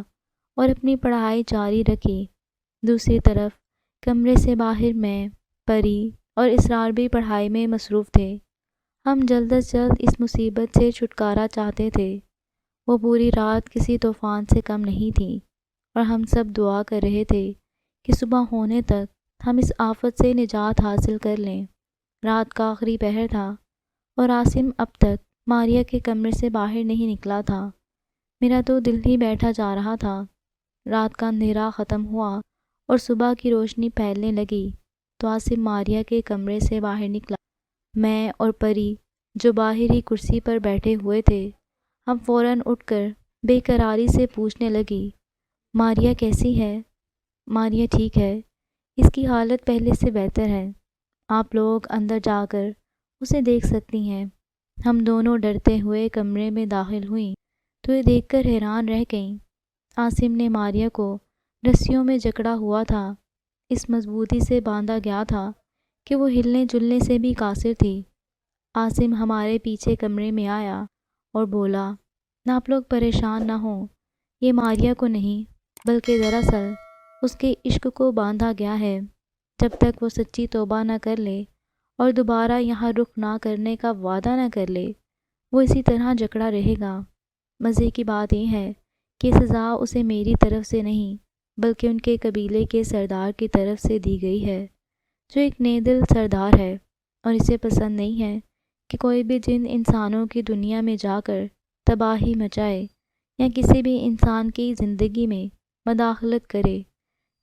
اور اپنی پڑھائی جاری رکھی۔ دوسری طرف کمرے سے باہر میں، پری اور اسرار بھی پڑھائی میں مصروف تھے۔ ہم جلد از جلد اس مصیبت سے چھٹکارا چاہتے تھے۔ وہ پوری رات کسی طوفان سے کم نہیں تھی اور ہم سب دعا کر رہے تھے کہ صبح ہونے تک ہم اس آفت سے نجات حاصل کر لیں۔ رات کا آخری پہر تھا اور عاصم اب تک ماریہ کے کمرے سے باہر نہیں نکلا تھا۔ میرا تو دل ہی بیٹھا جا رہا تھا۔ رات کا اندھیرا ختم ہوا اور صبح کی روشنی پھیلنے لگی تو عاصم ماریہ کے کمرے سے باہر نکلا۔ میں اور پری جو باہر ہی کرسی پر بیٹھے ہوئے تھے، ہم فوراً اٹھ کر بے قراری سے پوچھنے لگی، ماریہ کیسی ہے؟ ماریہ ٹھیک ہے، اس کی حالت پہلے سے بہتر ہے، آپ لوگ اندر جا کر اسے دیکھ سکتی ہیں۔ ہم دونوں ڈرتے ہوئے کمرے میں داخل ہوئیں تو یہ دیکھ کر حیران رہ گئیں۔ عاصم نے ماریہ کو رسیوں میں جکڑا ہوا تھا، اس مضبوطی سے باندھا گیا تھا کہ وہ ہلنے جلنے سے بھی قاصر تھی۔ عاصم ہمارے پیچھے کمرے میں آیا اور بولا، آپ لوگ پریشان نہ ہوں، یہ ماریہ کو نہیں بلکہ دراصل اس کے عشق کو باندھا گیا ہے۔ جب تک وہ سچی توبہ نہ کر لے اور دوبارہ یہاں رخ نہ کرنے کا وعدہ نہ کر لے، وہ اسی طرح جکڑا رہے گا۔ مزے کی بات یہ ہے کہ سزا اسے میری طرف سے نہیں بلکہ ان کے قبیلے کے سردار کی طرف سے دی گئی ہے، جو ایک نیدل سردار ہے اور اسے پسند نہیں ہے کہ کوئی بھی جن انسانوں کی دنیا میں جا کر تباہی مچائے یا کسی بھی انسان کی زندگی میں مداخلت کرے۔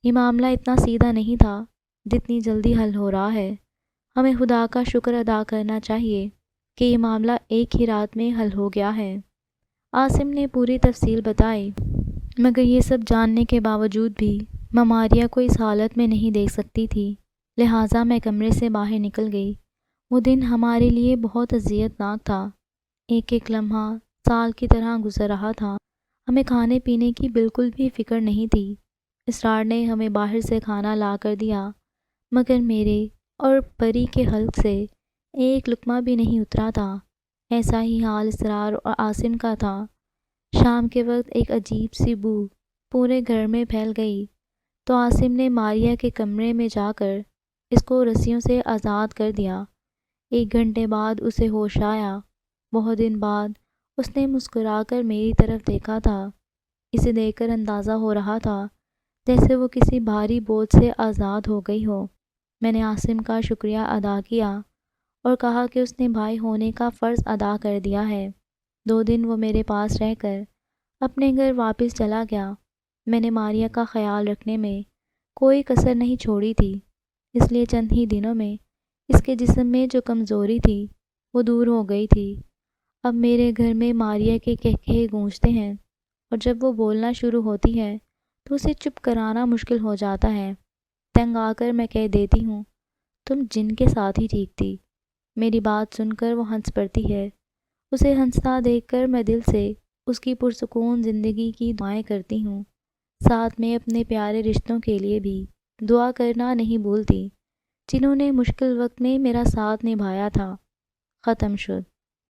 یہ معاملہ اتنا سیدھا نہیں تھا جتنی جلدی حل ہو رہا ہے۔ ہمیں خدا کا شکر ادا کرنا چاہیے کہ یہ معاملہ ایک ہی رات میں حل ہو گیا ہے۔ عاصم نے پوری تفصیل بتائی، مگر یہ سب جاننے کے باوجود بھی میں ماریہ کو اس حالت میں نہیں دیکھ سکتی تھی، لہٰذا میں کمرے سے باہر نکل گئی۔ وہ دن ہمارے لیے بہت اذیت ناک تھا۔ ایک ایک لمحہ سال کی طرح گزر رہا تھا۔ ہمیں کھانے پینے کی بالکل بھی فکر نہیں تھی۔ اسرار نے ہمیں باہر سے کھانا لا کر دیا، مگر میرے اور پری کے حلق سے ایک لقمہ بھی نہیں اترا تھا۔ ایسا ہی حال اسرار اور عاصم کا تھا۔ شام کے وقت ایک عجیب سی بو پورے گھر میں پھیل گئی تو عاصم نے ماریہ کے کمرے میں جا کر اس کو رسیوں سے آزاد کر دیا۔ 1 گھنٹے بعد اسے ہوش آیا۔ بہت دن بعد اس نے مسکرا کر میری طرف دیکھا تھا۔ اسے دیکھ کر اندازہ ہو رہا تھا جیسے وہ کسی بھاری بوجھ سے آزاد ہو گئی ہو۔ میں نے عاصم کا شکریہ ادا کیا اور کہا کہ اس نے بھائی ہونے کا فرض ادا کر دیا ہے۔ 2 دن وہ میرے پاس رہ کر اپنے گھر واپس چلا گیا۔ میں نے ماریہ کا خیال رکھنے میں کوئی کسر نہیں چھوڑی تھی، اس لیے چند ہی دنوں میں اس کے جسم میں جو کمزوری تھی وہ دور ہو گئی تھی۔ اب میرے گھر میں ماریہ کے قہقہے گونجتے ہیں اور جب وہ بولنا شروع ہوتی ہے تو اسے چپ کرانا مشکل ہو جاتا ہے۔ تنگ آ کر میں کہہ دیتی ہوں، تم جن کے ساتھ ہی ٹھیک تھی۔ میری بات سن کر وہ ہنس پڑتی ہے۔ اسے ہنستا دیکھ کر میں دل سے اس کی پرسکون زندگی کی دعائیں کرتی ہوں، ساتھ میں اپنے پیارے رشتوں کے لیے بھی دعا کرنا نہیں بھولتی جنہوں نے مشکل وقت میں میرا ساتھ نبھایا تھا۔ ختم شد۔